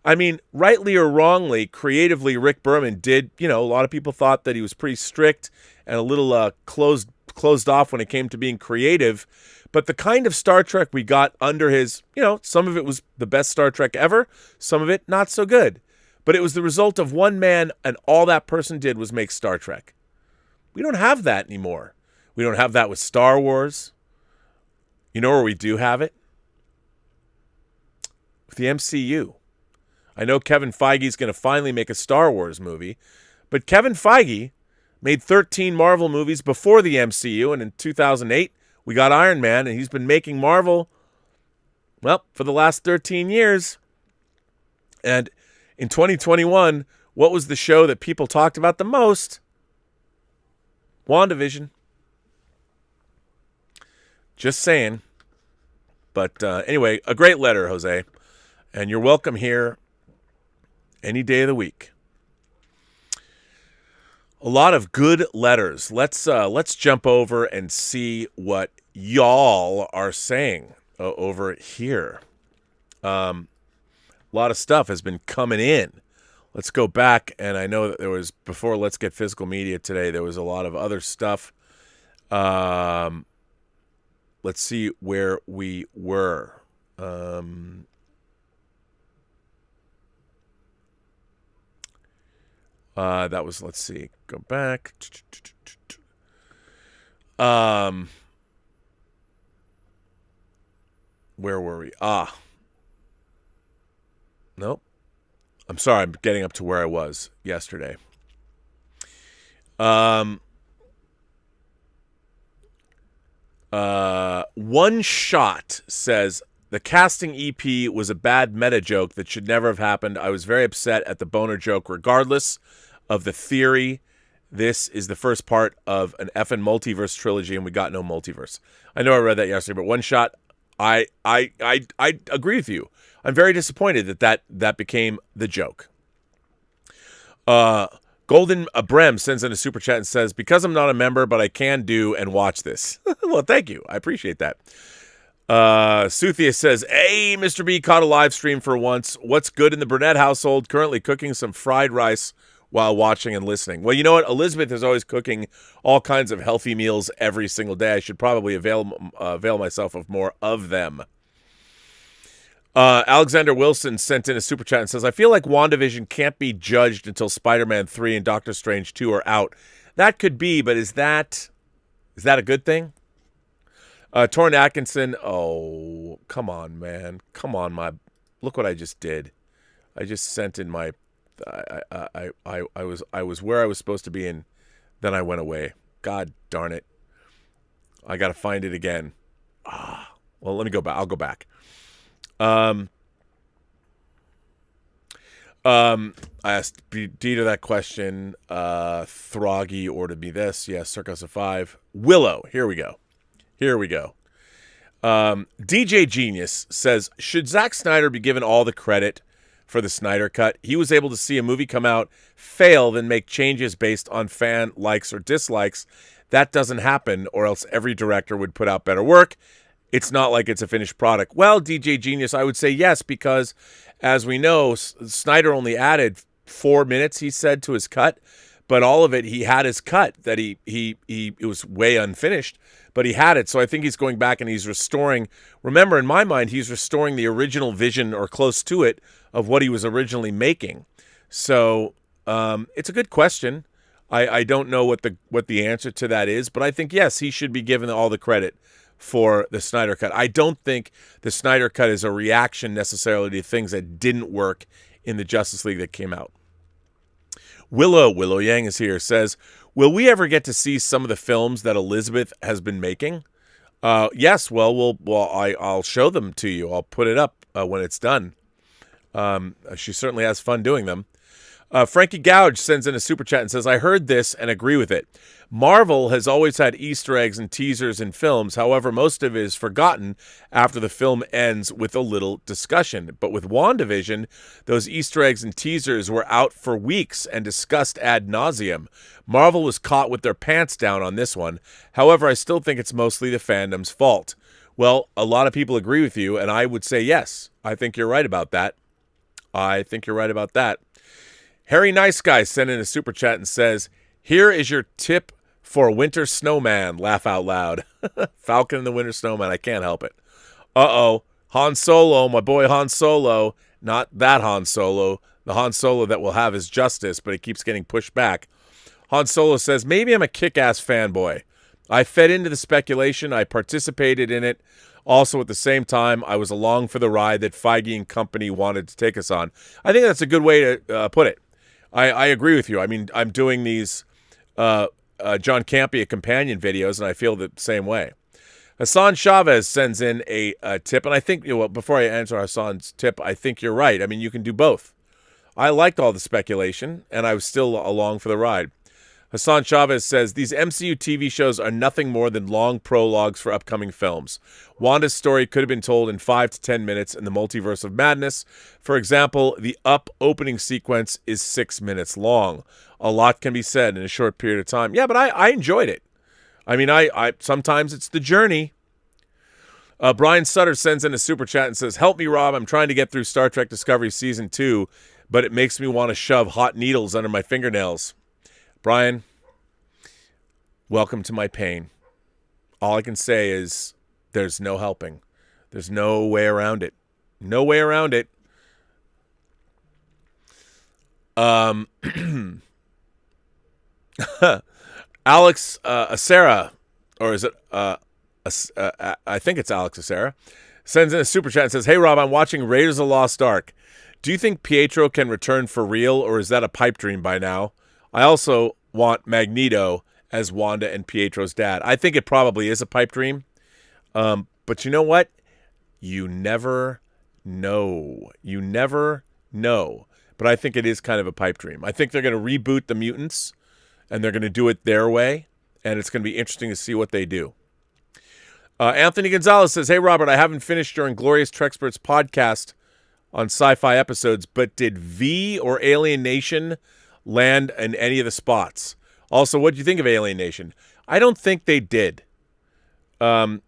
I mean, rightly or wrongly, creatively, Rick Berman did, a lot of people thought that he was pretty strict and a little closed off when it came to being creative. But the kind of Star Trek we got under his, some of it was the best Star Trek ever, some of it not so good. But it was the result of one man, and all that person did was make Star Trek. We don't have that anymore. We don't have that with Star Wars. You know where we do have it? With the MCU. I know Kevin Feige's going to finally make a Star Wars movie, but Kevin Feige made 13 Marvel movies before the MCU, and in 2008, we got Iron Man, and he's been making Marvel, well, for the last 13 years. And in 2021, what was the show that people talked about the most? WandaVision. Just saying. But anyway, a great letter, Jose. And you're welcome here any day of the week. A lot of good letters. Let's jump over and see what y'all are saying over here. A lot of stuff has been coming in. Let's go back, and I know that there was, before Let's Get Physical Media today, there was a lot of other stuff. Let's see where we were. That was, let's see, go back. Where were we? Nope. I'm sorry. I'm getting up to where I was yesterday. One Shot says, the casting EP was a bad meta joke that should never have happened. I was very upset at the boner joke regardless of the theory. This is the first part of an effing multiverse trilogy, and we got no multiverse. I know I read that yesterday, but One Shot, I agree with you. I'm very disappointed that became the joke. Golden Brem sends in a super chat and says, because I'm not a member, but I can do and watch this. Well, thank you. I appreciate that. Suthia says, hey, Mr. B caught a live stream for once. What's good in the Burnett household? Currently cooking some fried rice while watching and listening. Well, you know what? Elizabeth is always cooking all kinds of healthy meals every single day. I should probably avail myself of more of them. Alexander Wilson sent in a super chat and says, I feel like WandaVision can't be judged until Spider-Man 3 and Doctor Strange 2 are out. That could be, but is that a good thing? Torrin Atkinson, oh, come on, man. Come on, look what I just did. I just sent in my, I was where I was supposed to be, and then I went away. God darn it. I got to find it again. Well, let me go back. I'll go back. I asked Dieter that question. Throggy ordered me this. Yes, Circus of 5. Willow. Here we go. DJ Genius says, should Zack Snyder be given all the credit for the Snyder Cut? He was able to see a movie come out, fail, then make changes based on fan likes or dislikes. That doesn't happen, or else every director would put out better work. It's not like it's a finished product. Well, DJ Genius, I would say yes, because as we know, Snyder only added 4 minutes, he said, to his cut, but all of it, he had his cut that it was way unfinished, but he had it. So I think he's going back and he's restoring. Remember, in my mind, he's restoring the original vision or close to it of what he was originally making. So it's a good question. I don't know what the answer to that is, but I think, yes, he should be given all the credit for the Snyder Cut. I don't think the Snyder Cut is a reaction necessarily to things that didn't work in the Justice League that came out. Willow Yang is here, says, will we ever get to see some of the films that Elizabeth has been making? Yes, I'll show them to you. I'll put it up when it's done. She certainly has fun doing them. Frankie Gouge sends in a super chat and says, I heard this and agree with it. Marvel has always had Easter eggs and teasers in films. However, most of it is forgotten after the film ends with a little discussion. But with WandaVision, those Easter eggs and teasers were out for weeks and discussed ad nauseum. Marvel was caught with their pants down on this one. However, I still think it's mostly the fandom's fault. Well, a lot of people agree with you, and I would say yes. I think you're right about that. Harry Nice Guy sent in a super chat and says, here is your tip for a winter snowman. Laugh out loud. Falcon and the Winter Snowman. I can't help it. Han Solo, my boy Han Solo. Not that Han Solo. The Han Solo that will have his justice, but he keeps getting pushed back. Han Solo says, maybe I'm a kick-ass fanboy. I fed into the speculation. I participated in it. Also, at the same time, I was along for the ride that Feige and company wanted to take us on. I think that's a good way to put it. I agree with you. I mean, I'm doing these John Campea companion videos, and I feel the same way. Hassan Chavez sends in a tip, and I think, before I answer Hassan's tip, I think you're right. I mean, you can do both. I liked all the speculation, and I was still along for the ride. Hassan Chavez says, these MCU TV shows are nothing more than long prologues for upcoming films. Wanda's story could have been told in 5 to 10 minutes in the Multiverse of Madness. For example, the Up opening sequence is 6 minutes long. A lot can be said in a short period of time. Yeah, but I enjoyed it. I mean, I sometimes it's the journey. Brian Sutter sends in a super chat and says, help me, Rob. I'm trying to get through Star Trek Discovery Season 2, but it makes me want to shove hot needles under my fingernails. Brian, welcome to my pain. All I can say is there's no helping. There's no way around it. No way around it. Alex Acera, or is it I think it's Alex Acera, sends in a super chat and says, "Hey Rob, I'm watching Raiders of the Lost Ark. Do you think Pietro can return for real, or is that a pipe dream by now? I also want Magneto as Wanda and Pietro's dad. I think it probably is a pipe dream. But you know what? You never know. You never know. But I think it is kind of a pipe dream. I think they're going to reboot the mutants, and they're going to do it their way, and it's going to be interesting to see what they do." Anthony Gonzalez says, "Hey, Robert, I haven't finished your Inglorious Trexperts podcast on sci-fi episodes, but did V or Alien Nation land in any of the spots? Also, what do you think of Alien Nation?" I don't think they did. I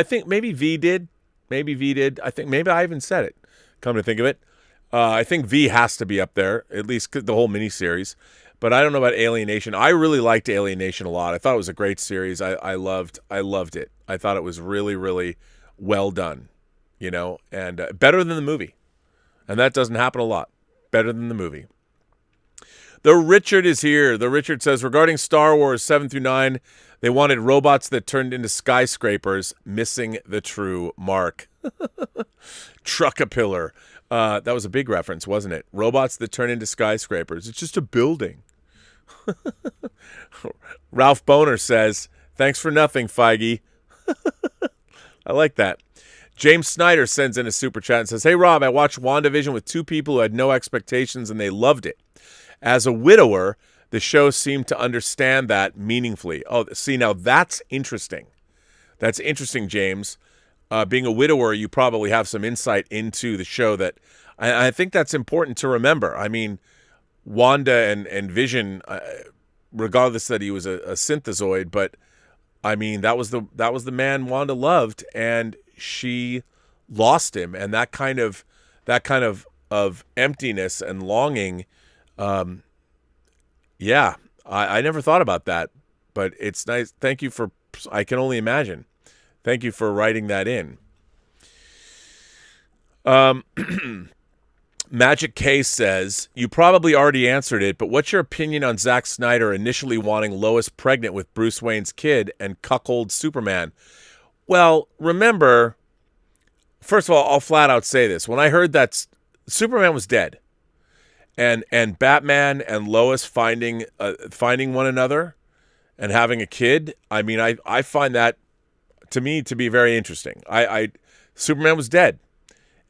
think maybe V did. Maybe V did. I think maybe I even said it, come to think of it. I think V has to be up there, at least the whole miniseries. But I don't know about Alien Nation. I really liked Alien Nation a lot. I thought it was a great series. I loved it. I thought it was really, really well done, and better than the movie. And that doesn't happen a lot. Better than the movie. The Richard is here. The Richard says, regarding Star Wars 7 through 9, they wanted robots that turned into skyscrapers, missing the true mark. Truckapillar. That was a big reference, wasn't it? Robots that turn into skyscrapers. It's just a building. Ralph Boner says, "Thanks for nothing, Feige." I like that. James Snyder sends in a super chat and says, "Hey, Rob, I watched WandaVision with two people who had no expectations and they loved it. As a widower, the show seemed to understand that meaningfully." Oh, see, now that's interesting. That's interesting, James. Being a widower, you probably have some insight into the show that I think that's important to remember. I mean, Wanda and Vision, regardless that he was a synthezoid, but I mean that was the man Wanda loved, and she lost him, and that kind of emptiness and longing. I never thought about that, but it's nice. Thank you for. I can only imagine. Thank you for writing that in. Magic K says, "You probably already answered it, but what's your opinion on Zack Snyder initially wanting Lois pregnant with Bruce Wayne's kid and cuckold Superman?" Well, remember, first of all, I'll flat out say this. When I heard that Superman was dead, and Batman and Lois finding one another and having a kid, I mean, I find that to me to be very interesting. Superman was dead.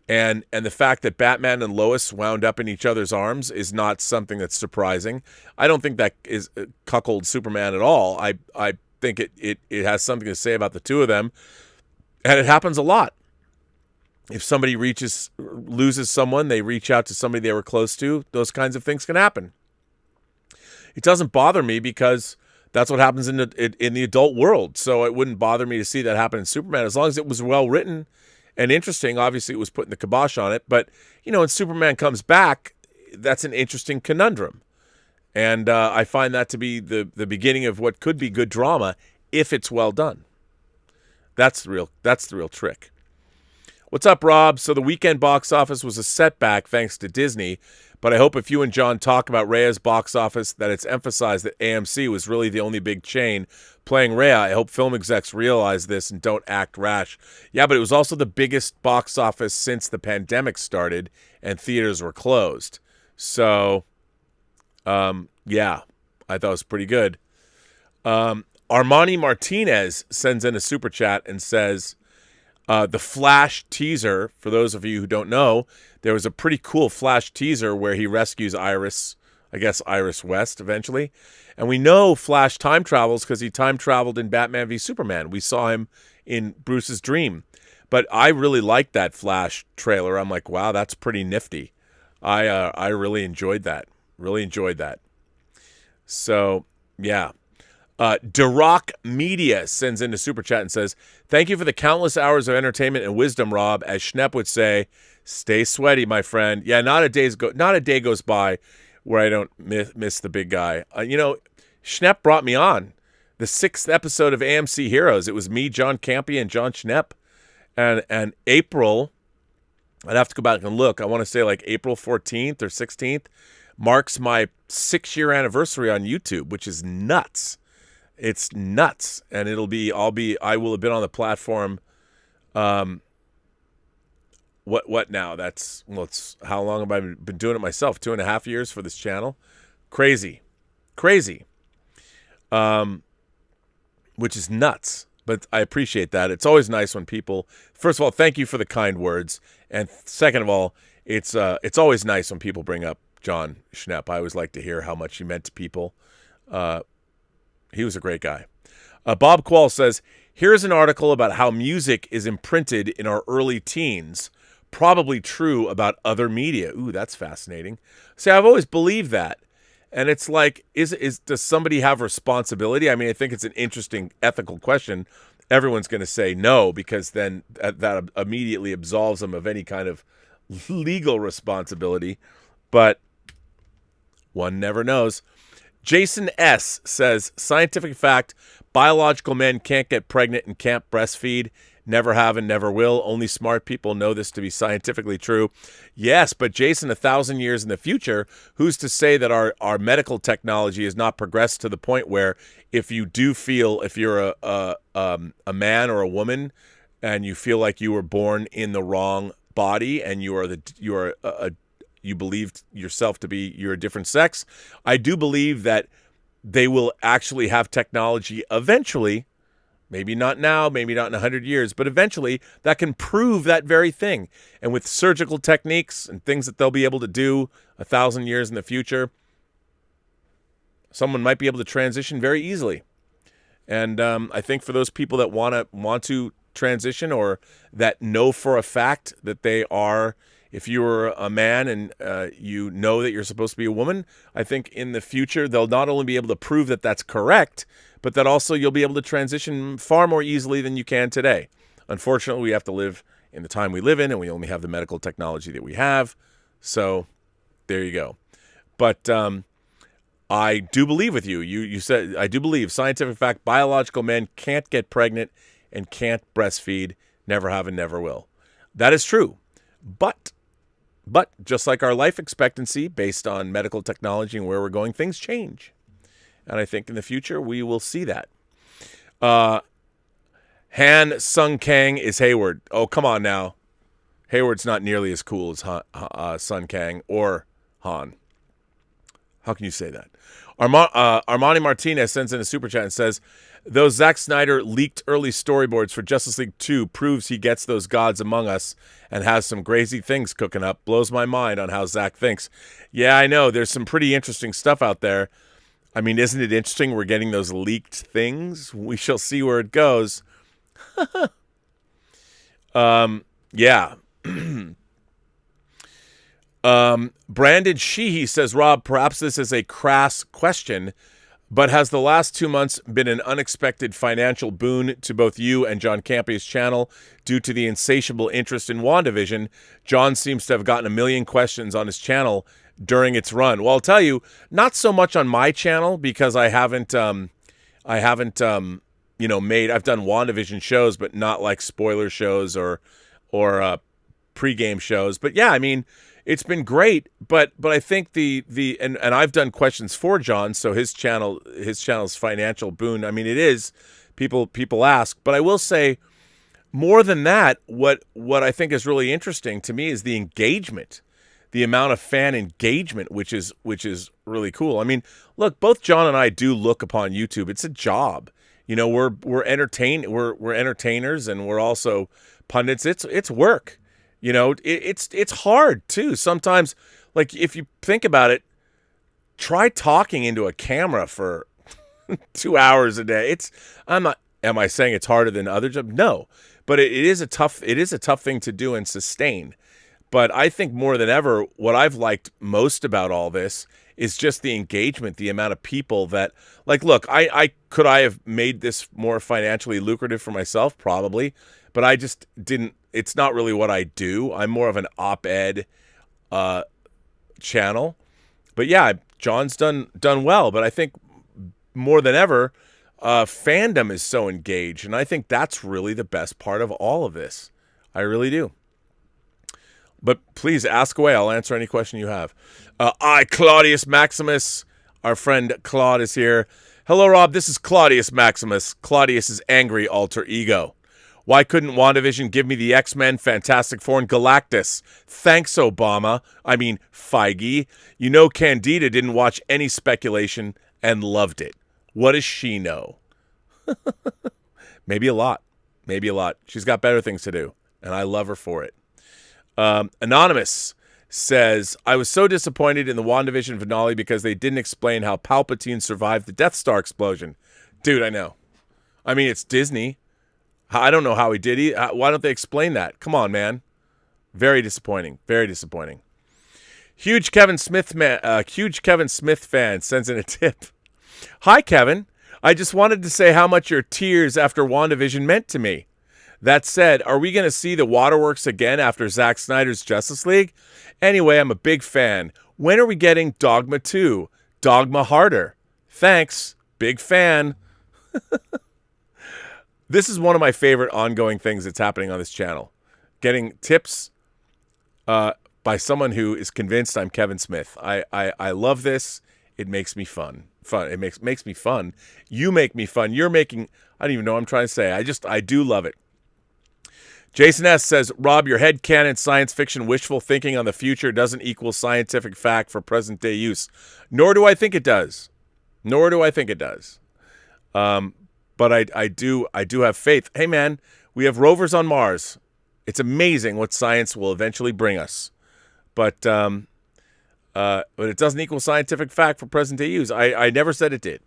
And the fact that Batman and Lois wound up in each other's arms is not something that's surprising. I don't think that is cuckold Superman at all. I think it has something to say about the two of them. And it happens a lot. If somebody loses someone, they reach out to somebody they were close to. Those kinds of things can happen. It doesn't bother me because that's what happens in the adult world. So it wouldn't bother me to see that happen in Superman as long as it was well written and interesting. Obviously, it was putting the kibosh on it. But, when Superman comes back, that's an interesting conundrum. And I find that to be the beginning of what could be good drama if it's well done. That's the real trick. What's up, Rob? So the weekend box office was a setback thanks to Disney, but I hope if you and John talk about Rhea's box office that it's emphasized that AMC was really the only big chain playing Rhea. I hope film execs realize this and don't act rash. Yeah, but it was also the biggest box office since the pandemic started and theaters were closed. So, I thought it was pretty good. Armani Martinez sends in a super chat and says, the Flash teaser, for those of you who don't know, there was a pretty cool Flash teaser where he rescues Iris West eventually. And we know Flash time travels because he time traveled in Batman v Superman. We saw him in Bruce's dream. But I really liked that Flash trailer. I'm like, wow, that's pretty nifty. I really enjoyed that. So, yeah. Duroc Media sends in a super chat and says, "Thank you for the countless hours of entertainment and wisdom, Rob. As Schnepp would say, stay sweaty, my friend." Yeah, not a day goes by where I don't miss the big guy. Schnepp brought me on the 6th episode of AMC Heroes. It was me, John Campea, and John Schnepp. And April, I'd have to go back and look. I want to say like April 14th or 16th marks my 6-year anniversary on YouTube, which is nuts. It's nuts. And I will have been on the platform what now? It's how long have I been doing it myself? 2.5 years for this channel. Crazy. Which is nuts. But I appreciate that. It's always nice when people, first of all, thank you for the kind words. And second of all, it's always nice when people bring up John Schnepp. I always like to hear how much he meant to people. He was a great guy. Bob Quall says, here's an article about how music is imprinted in our early teens. Probably true about other media. Ooh, that's fascinating. See, I've always believed that. And it's like, does somebody have responsibility? I mean, I think it's an interesting ethical question. Everyone's going to say no, because then that immediately absolves them of any kind of legal responsibility. But one never knows. Jason S. says, scientific fact, biological men can't get pregnant and can't breastfeed. Never have and never will. Only smart people know this to be scientifically true. Yes, but Jason, 1,000 years in the future, who's to say that our medical technology has not progressed to the point where if you do feel, if you're a man or a woman and you feel like you were born in the wrong body and you believe yourself to be, you're a different sex, I do believe that they will actually have technology eventually. Maybe not now, maybe not in 100 years, but eventually that can prove that very thing. And with surgical techniques and things that they'll be able to do 1,000 years in the future, someone might be able to transition very easily. And I think for those people that want to transition, or that know for a fact that they are, if you're a man and you know that you're supposed to be a woman, I think in the future they'll not only be able to prove that that's correct, but that also you'll be able to transition far more easily than you can today. Unfortunately, we have to live in the time we live in, and we only have the medical technology that we have. So there you go. But I do believe with you. You said, I do believe, scientific fact, biological men can't get pregnant and can't breastfeed, never have and never will. That is true. But just like our life expectancy based on medical technology and where we're going, things change. And I think in the future, we will see that. Han Sung Kang is Hayward. Oh, come on now. Hayward's not nearly as cool as Sun Kang or Han. How can you say that? Armani Martinez sends in a super chat and says, though Zack Snyder leaked early storyboards for Justice League 2 proves he gets those gods among us and has some crazy things cooking up. Blows my mind on how Zack thinks. Yeah, I know. There's some pretty interesting stuff out there. I mean, isn't it interesting we're getting those leaked things? We shall see where it goes. Yeah. Brandon Sheehy says, Rob, perhaps this is a crass question, but has the last 2 months been an unexpected financial boon to both you and John Campion's channel due to the insatiable interest in WandaVision? John seems to have gotten a million questions on his channel during its run. Well, I'll tell you, not so much on my channel because I've done WandaVision shows, but not like spoiler shows or pregame shows. But yeah, I mean, it's been great, but I think and I've done questions for John, so his channel's financial boon. I mean, it is people ask, but I will say more than that, what I think is really interesting to me is the engagement, the amount of fan engagement, which is really cool. I mean, look, both John and I do look upon YouTube. It's a job, you know. We're entertainers, and we're also pundits. It's work. You know, it's hard too. Sometimes, like if you think about it, try talking into a camera for 2 hours a day. Am I saying it's harder than other jobs? No, but it is a tough thing to do and sustain. But I think more than ever, what I've liked most about all this is just the engagement, the amount of people that, like, look, I have made this more financially lucrative for myself? Probably, but I just didn't. It's not really what I do. I'm more of an op-ed channel. But yeah, John's done well. But I think more than ever, fandom is so engaged. And I think that's really the best part of all of this. I really do. But please ask away. I'll answer any question you have. Claudius Maximus. Our friend Claude is here. Hello, Rob. This is Claudius Maximus, Claudius's angry alter ego. Why couldn't WandaVision give me the X-Men, Fantastic Four, and Galactus? Thanks, Obama. I mean, Feige. You know Candida didn't watch any speculation and loved it. What does she know? Maybe a lot. Maybe a lot. She's got better things to do, and I love her for it. Anonymous says, I was so disappointed in the WandaVision finale because they didn't explain how Palpatine survived the Death Star explosion. Dude, I know. I mean, it's Disney. I don't know how he did. Why don't they explain that? Come on, man. Very disappointing. Very disappointing. Huge Kevin Smith fan sends in a tip. Hi, Kevin. I just wanted to say how much your tears after WandaVision meant to me. That said, are we going to see the waterworks again after Zack Snyder's Justice League? Anyway, I'm a big fan. When are we getting Dogma 2? Dogma harder. Thanks. Big fan. This is one of my favorite ongoing things that's happening on this channel. Getting tips by someone who is convinced I'm Kevin Smith. I love this. It makes me fun. It makes me fun. You make me fun. You're making... I don't even know what I'm trying to say. I do love it. Jason S. says, Rob, your headcanon science fiction wishful thinking on the future doesn't equal scientific fact for present-day use. Nor do I think it does. But I do have faith. Hey, man, we have rovers on Mars. It's amazing what science will eventually bring us. But it doesn't equal scientific fact for present-day use. I never said it did.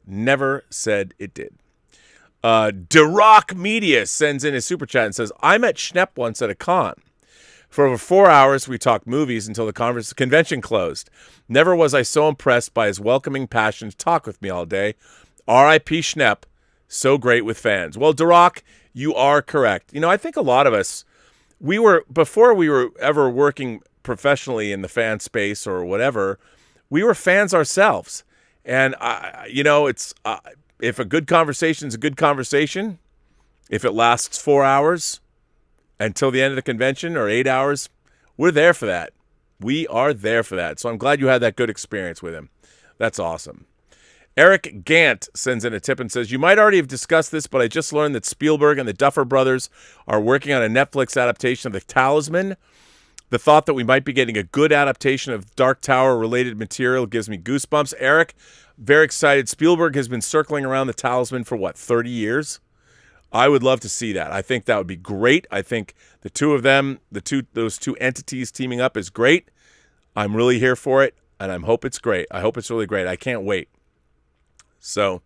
Never said it did. Derock Media sends in a super chat and says, I met Schnepp once at a con. For over 4 hours, we talked movies until the convention closed. Never was I so impressed by his welcoming passion to talk with me all day. R.I.P. Schnepp, so great with fans. Well, Derock, you are correct. You know, I think a lot of us, before we were ever working professionally in the fan space or whatever, we were fans ourselves. And, it's... if a good conversation is a good conversation, if it lasts 4 hours until the end of the convention or 8 hours, we're there for that. We are there for that. So I'm glad you had that good experience with him. That's awesome. Eric Gant sends in a tip and says, you might already have discussed this, but I just learned that Spielberg and the Duffer Brothers are working on a Netflix adaptation of The Talisman. The thought that we might be getting a good adaptation of Dark Tower-related material gives me goosebumps. Eric, very excited. Spielberg has been circling around The Talisman for, 30 years? I would love to see that. I think that would be great. I think the two of them, those two entities teaming up is great. I'm really here for it, and I hope it's great. I hope it's really great. I can't wait. So,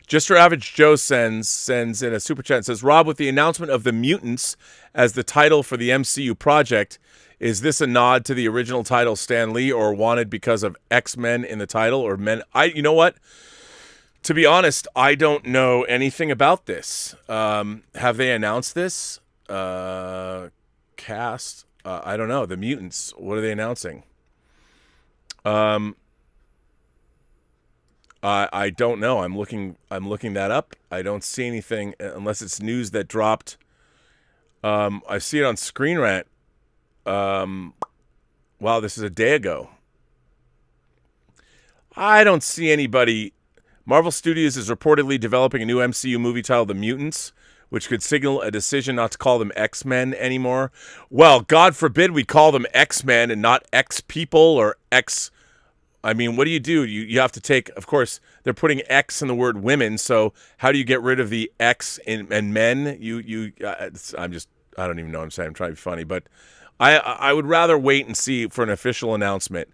Just Your Average Joe sends in a super chat and says, Rob, with the announcement of The Mutants as the title for the MCU project, is this a nod to the original title Stan Lee or wanted because of X-Men in the title or men? You know what? To be honest, I don't know anything about this. Have they announced this? Cast? I don't know. The Mutants. What are they announcing? I don't know. I'm looking that up. I don't see anything unless it's news that dropped. I see it on Screen Rant. Wow, this is a day ago. I don't see anybody. Marvel Studios is reportedly developing a new MCU movie titled The Mutants, which could signal a decision not to call them X-Men anymore. Well, God forbid we call them X-Men and not X-People or X... I mean, what do? You have to take, of course, they're putting X in the word women, so how do you get rid of the X and men? I don't even know what I'm saying. I'm trying to be funny, but I would rather wait and see for an official announcement.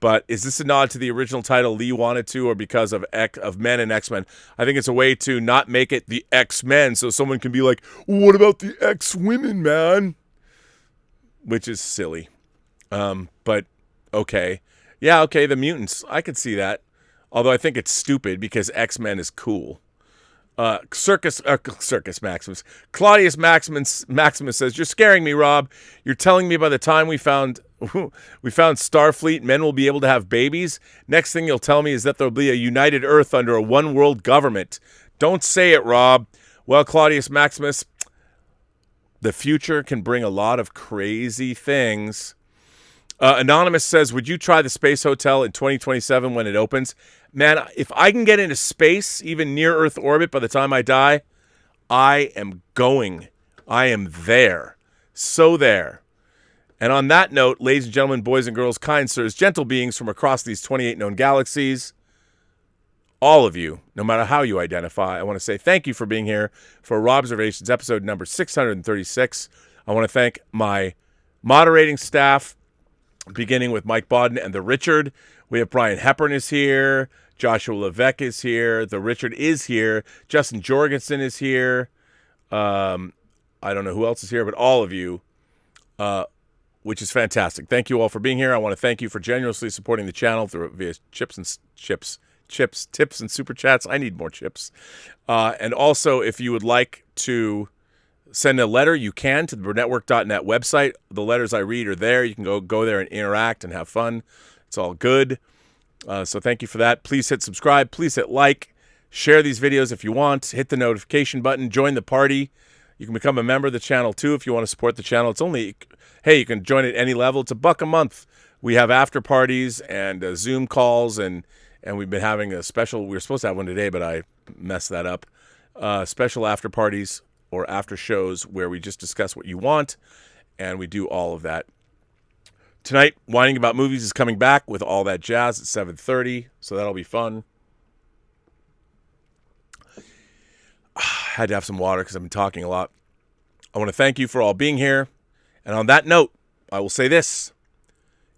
But is this a nod to the original title Lee wanted to, or because of Men and X-Men? I think it's a way to not make it the X-Men, so someone can be like, what about the X-Women, man? Which is silly. But, okay. Yeah, okay, the Mutants. I could see that. Although I think it's stupid because X-Men is cool. Circus Maximus. Claudius Maximus says, you're scaring me, Rob. You're telling me by the time we found Starfleet, men will be able to have babies? Next thing you'll tell me is that there'll be a united Earth under a one-world government. Don't say it, Rob. Well, Claudius Maximus, the future can bring a lot of crazy things. Anonymous says, would you try the Space Hotel in 2027 when it opens? Man, if I can get into space, even near Earth orbit by the time I die, I am going. I am there. So there. And on that note, ladies and gentlemen, boys and girls, kind sirs, gentle beings from across these 28 known galaxies, all of you, no matter how you identify, I want to say thank you for being here for Robservations episode number 636. I want to thank my moderating staff, beginning with Mike Bodden and the Richard. We have Brian Hepburn is here. Joshua Levesque is here. The Richard is here. Justin Jorgensen is here. I don't know who else is here, but all of you, which is fantastic. Thank you all for being here. I want to thank you for generously supporting the channel via tips and super chats. I need more chips. And also, if you would like to send a letter, you can to the Burnettwork.net website. The letters I read are there. You can go there and interact and have fun. It's all good. So thank you for that. Please hit subscribe. Please hit like. Share these videos if you want. Hit the notification button. Join the party. You can become a member of the channel too if you want to support the channel. It's only, hey, you can join at any level. It's $1 a month. We have after parties and Zoom calls, and we've been having a special. We were supposed to have one today, but I messed that up. Special after parties or after shows where we just discuss what you want, and we do all of that. Tonight, Whining About Movies is coming back with all that jazz at 7:30, so that'll be fun. Had to have some water because I've been talking a lot. I want to thank you for all being here. And on that note, I will say this.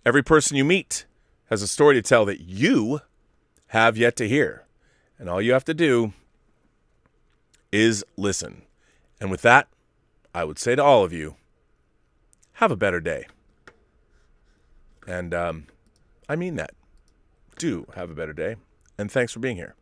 Every person you meet has a story to tell that you have yet to hear. And all you have to do is listen. And with that, I would say to all of you, have a better day. And I mean that. Do have a better day. And thanks for being here.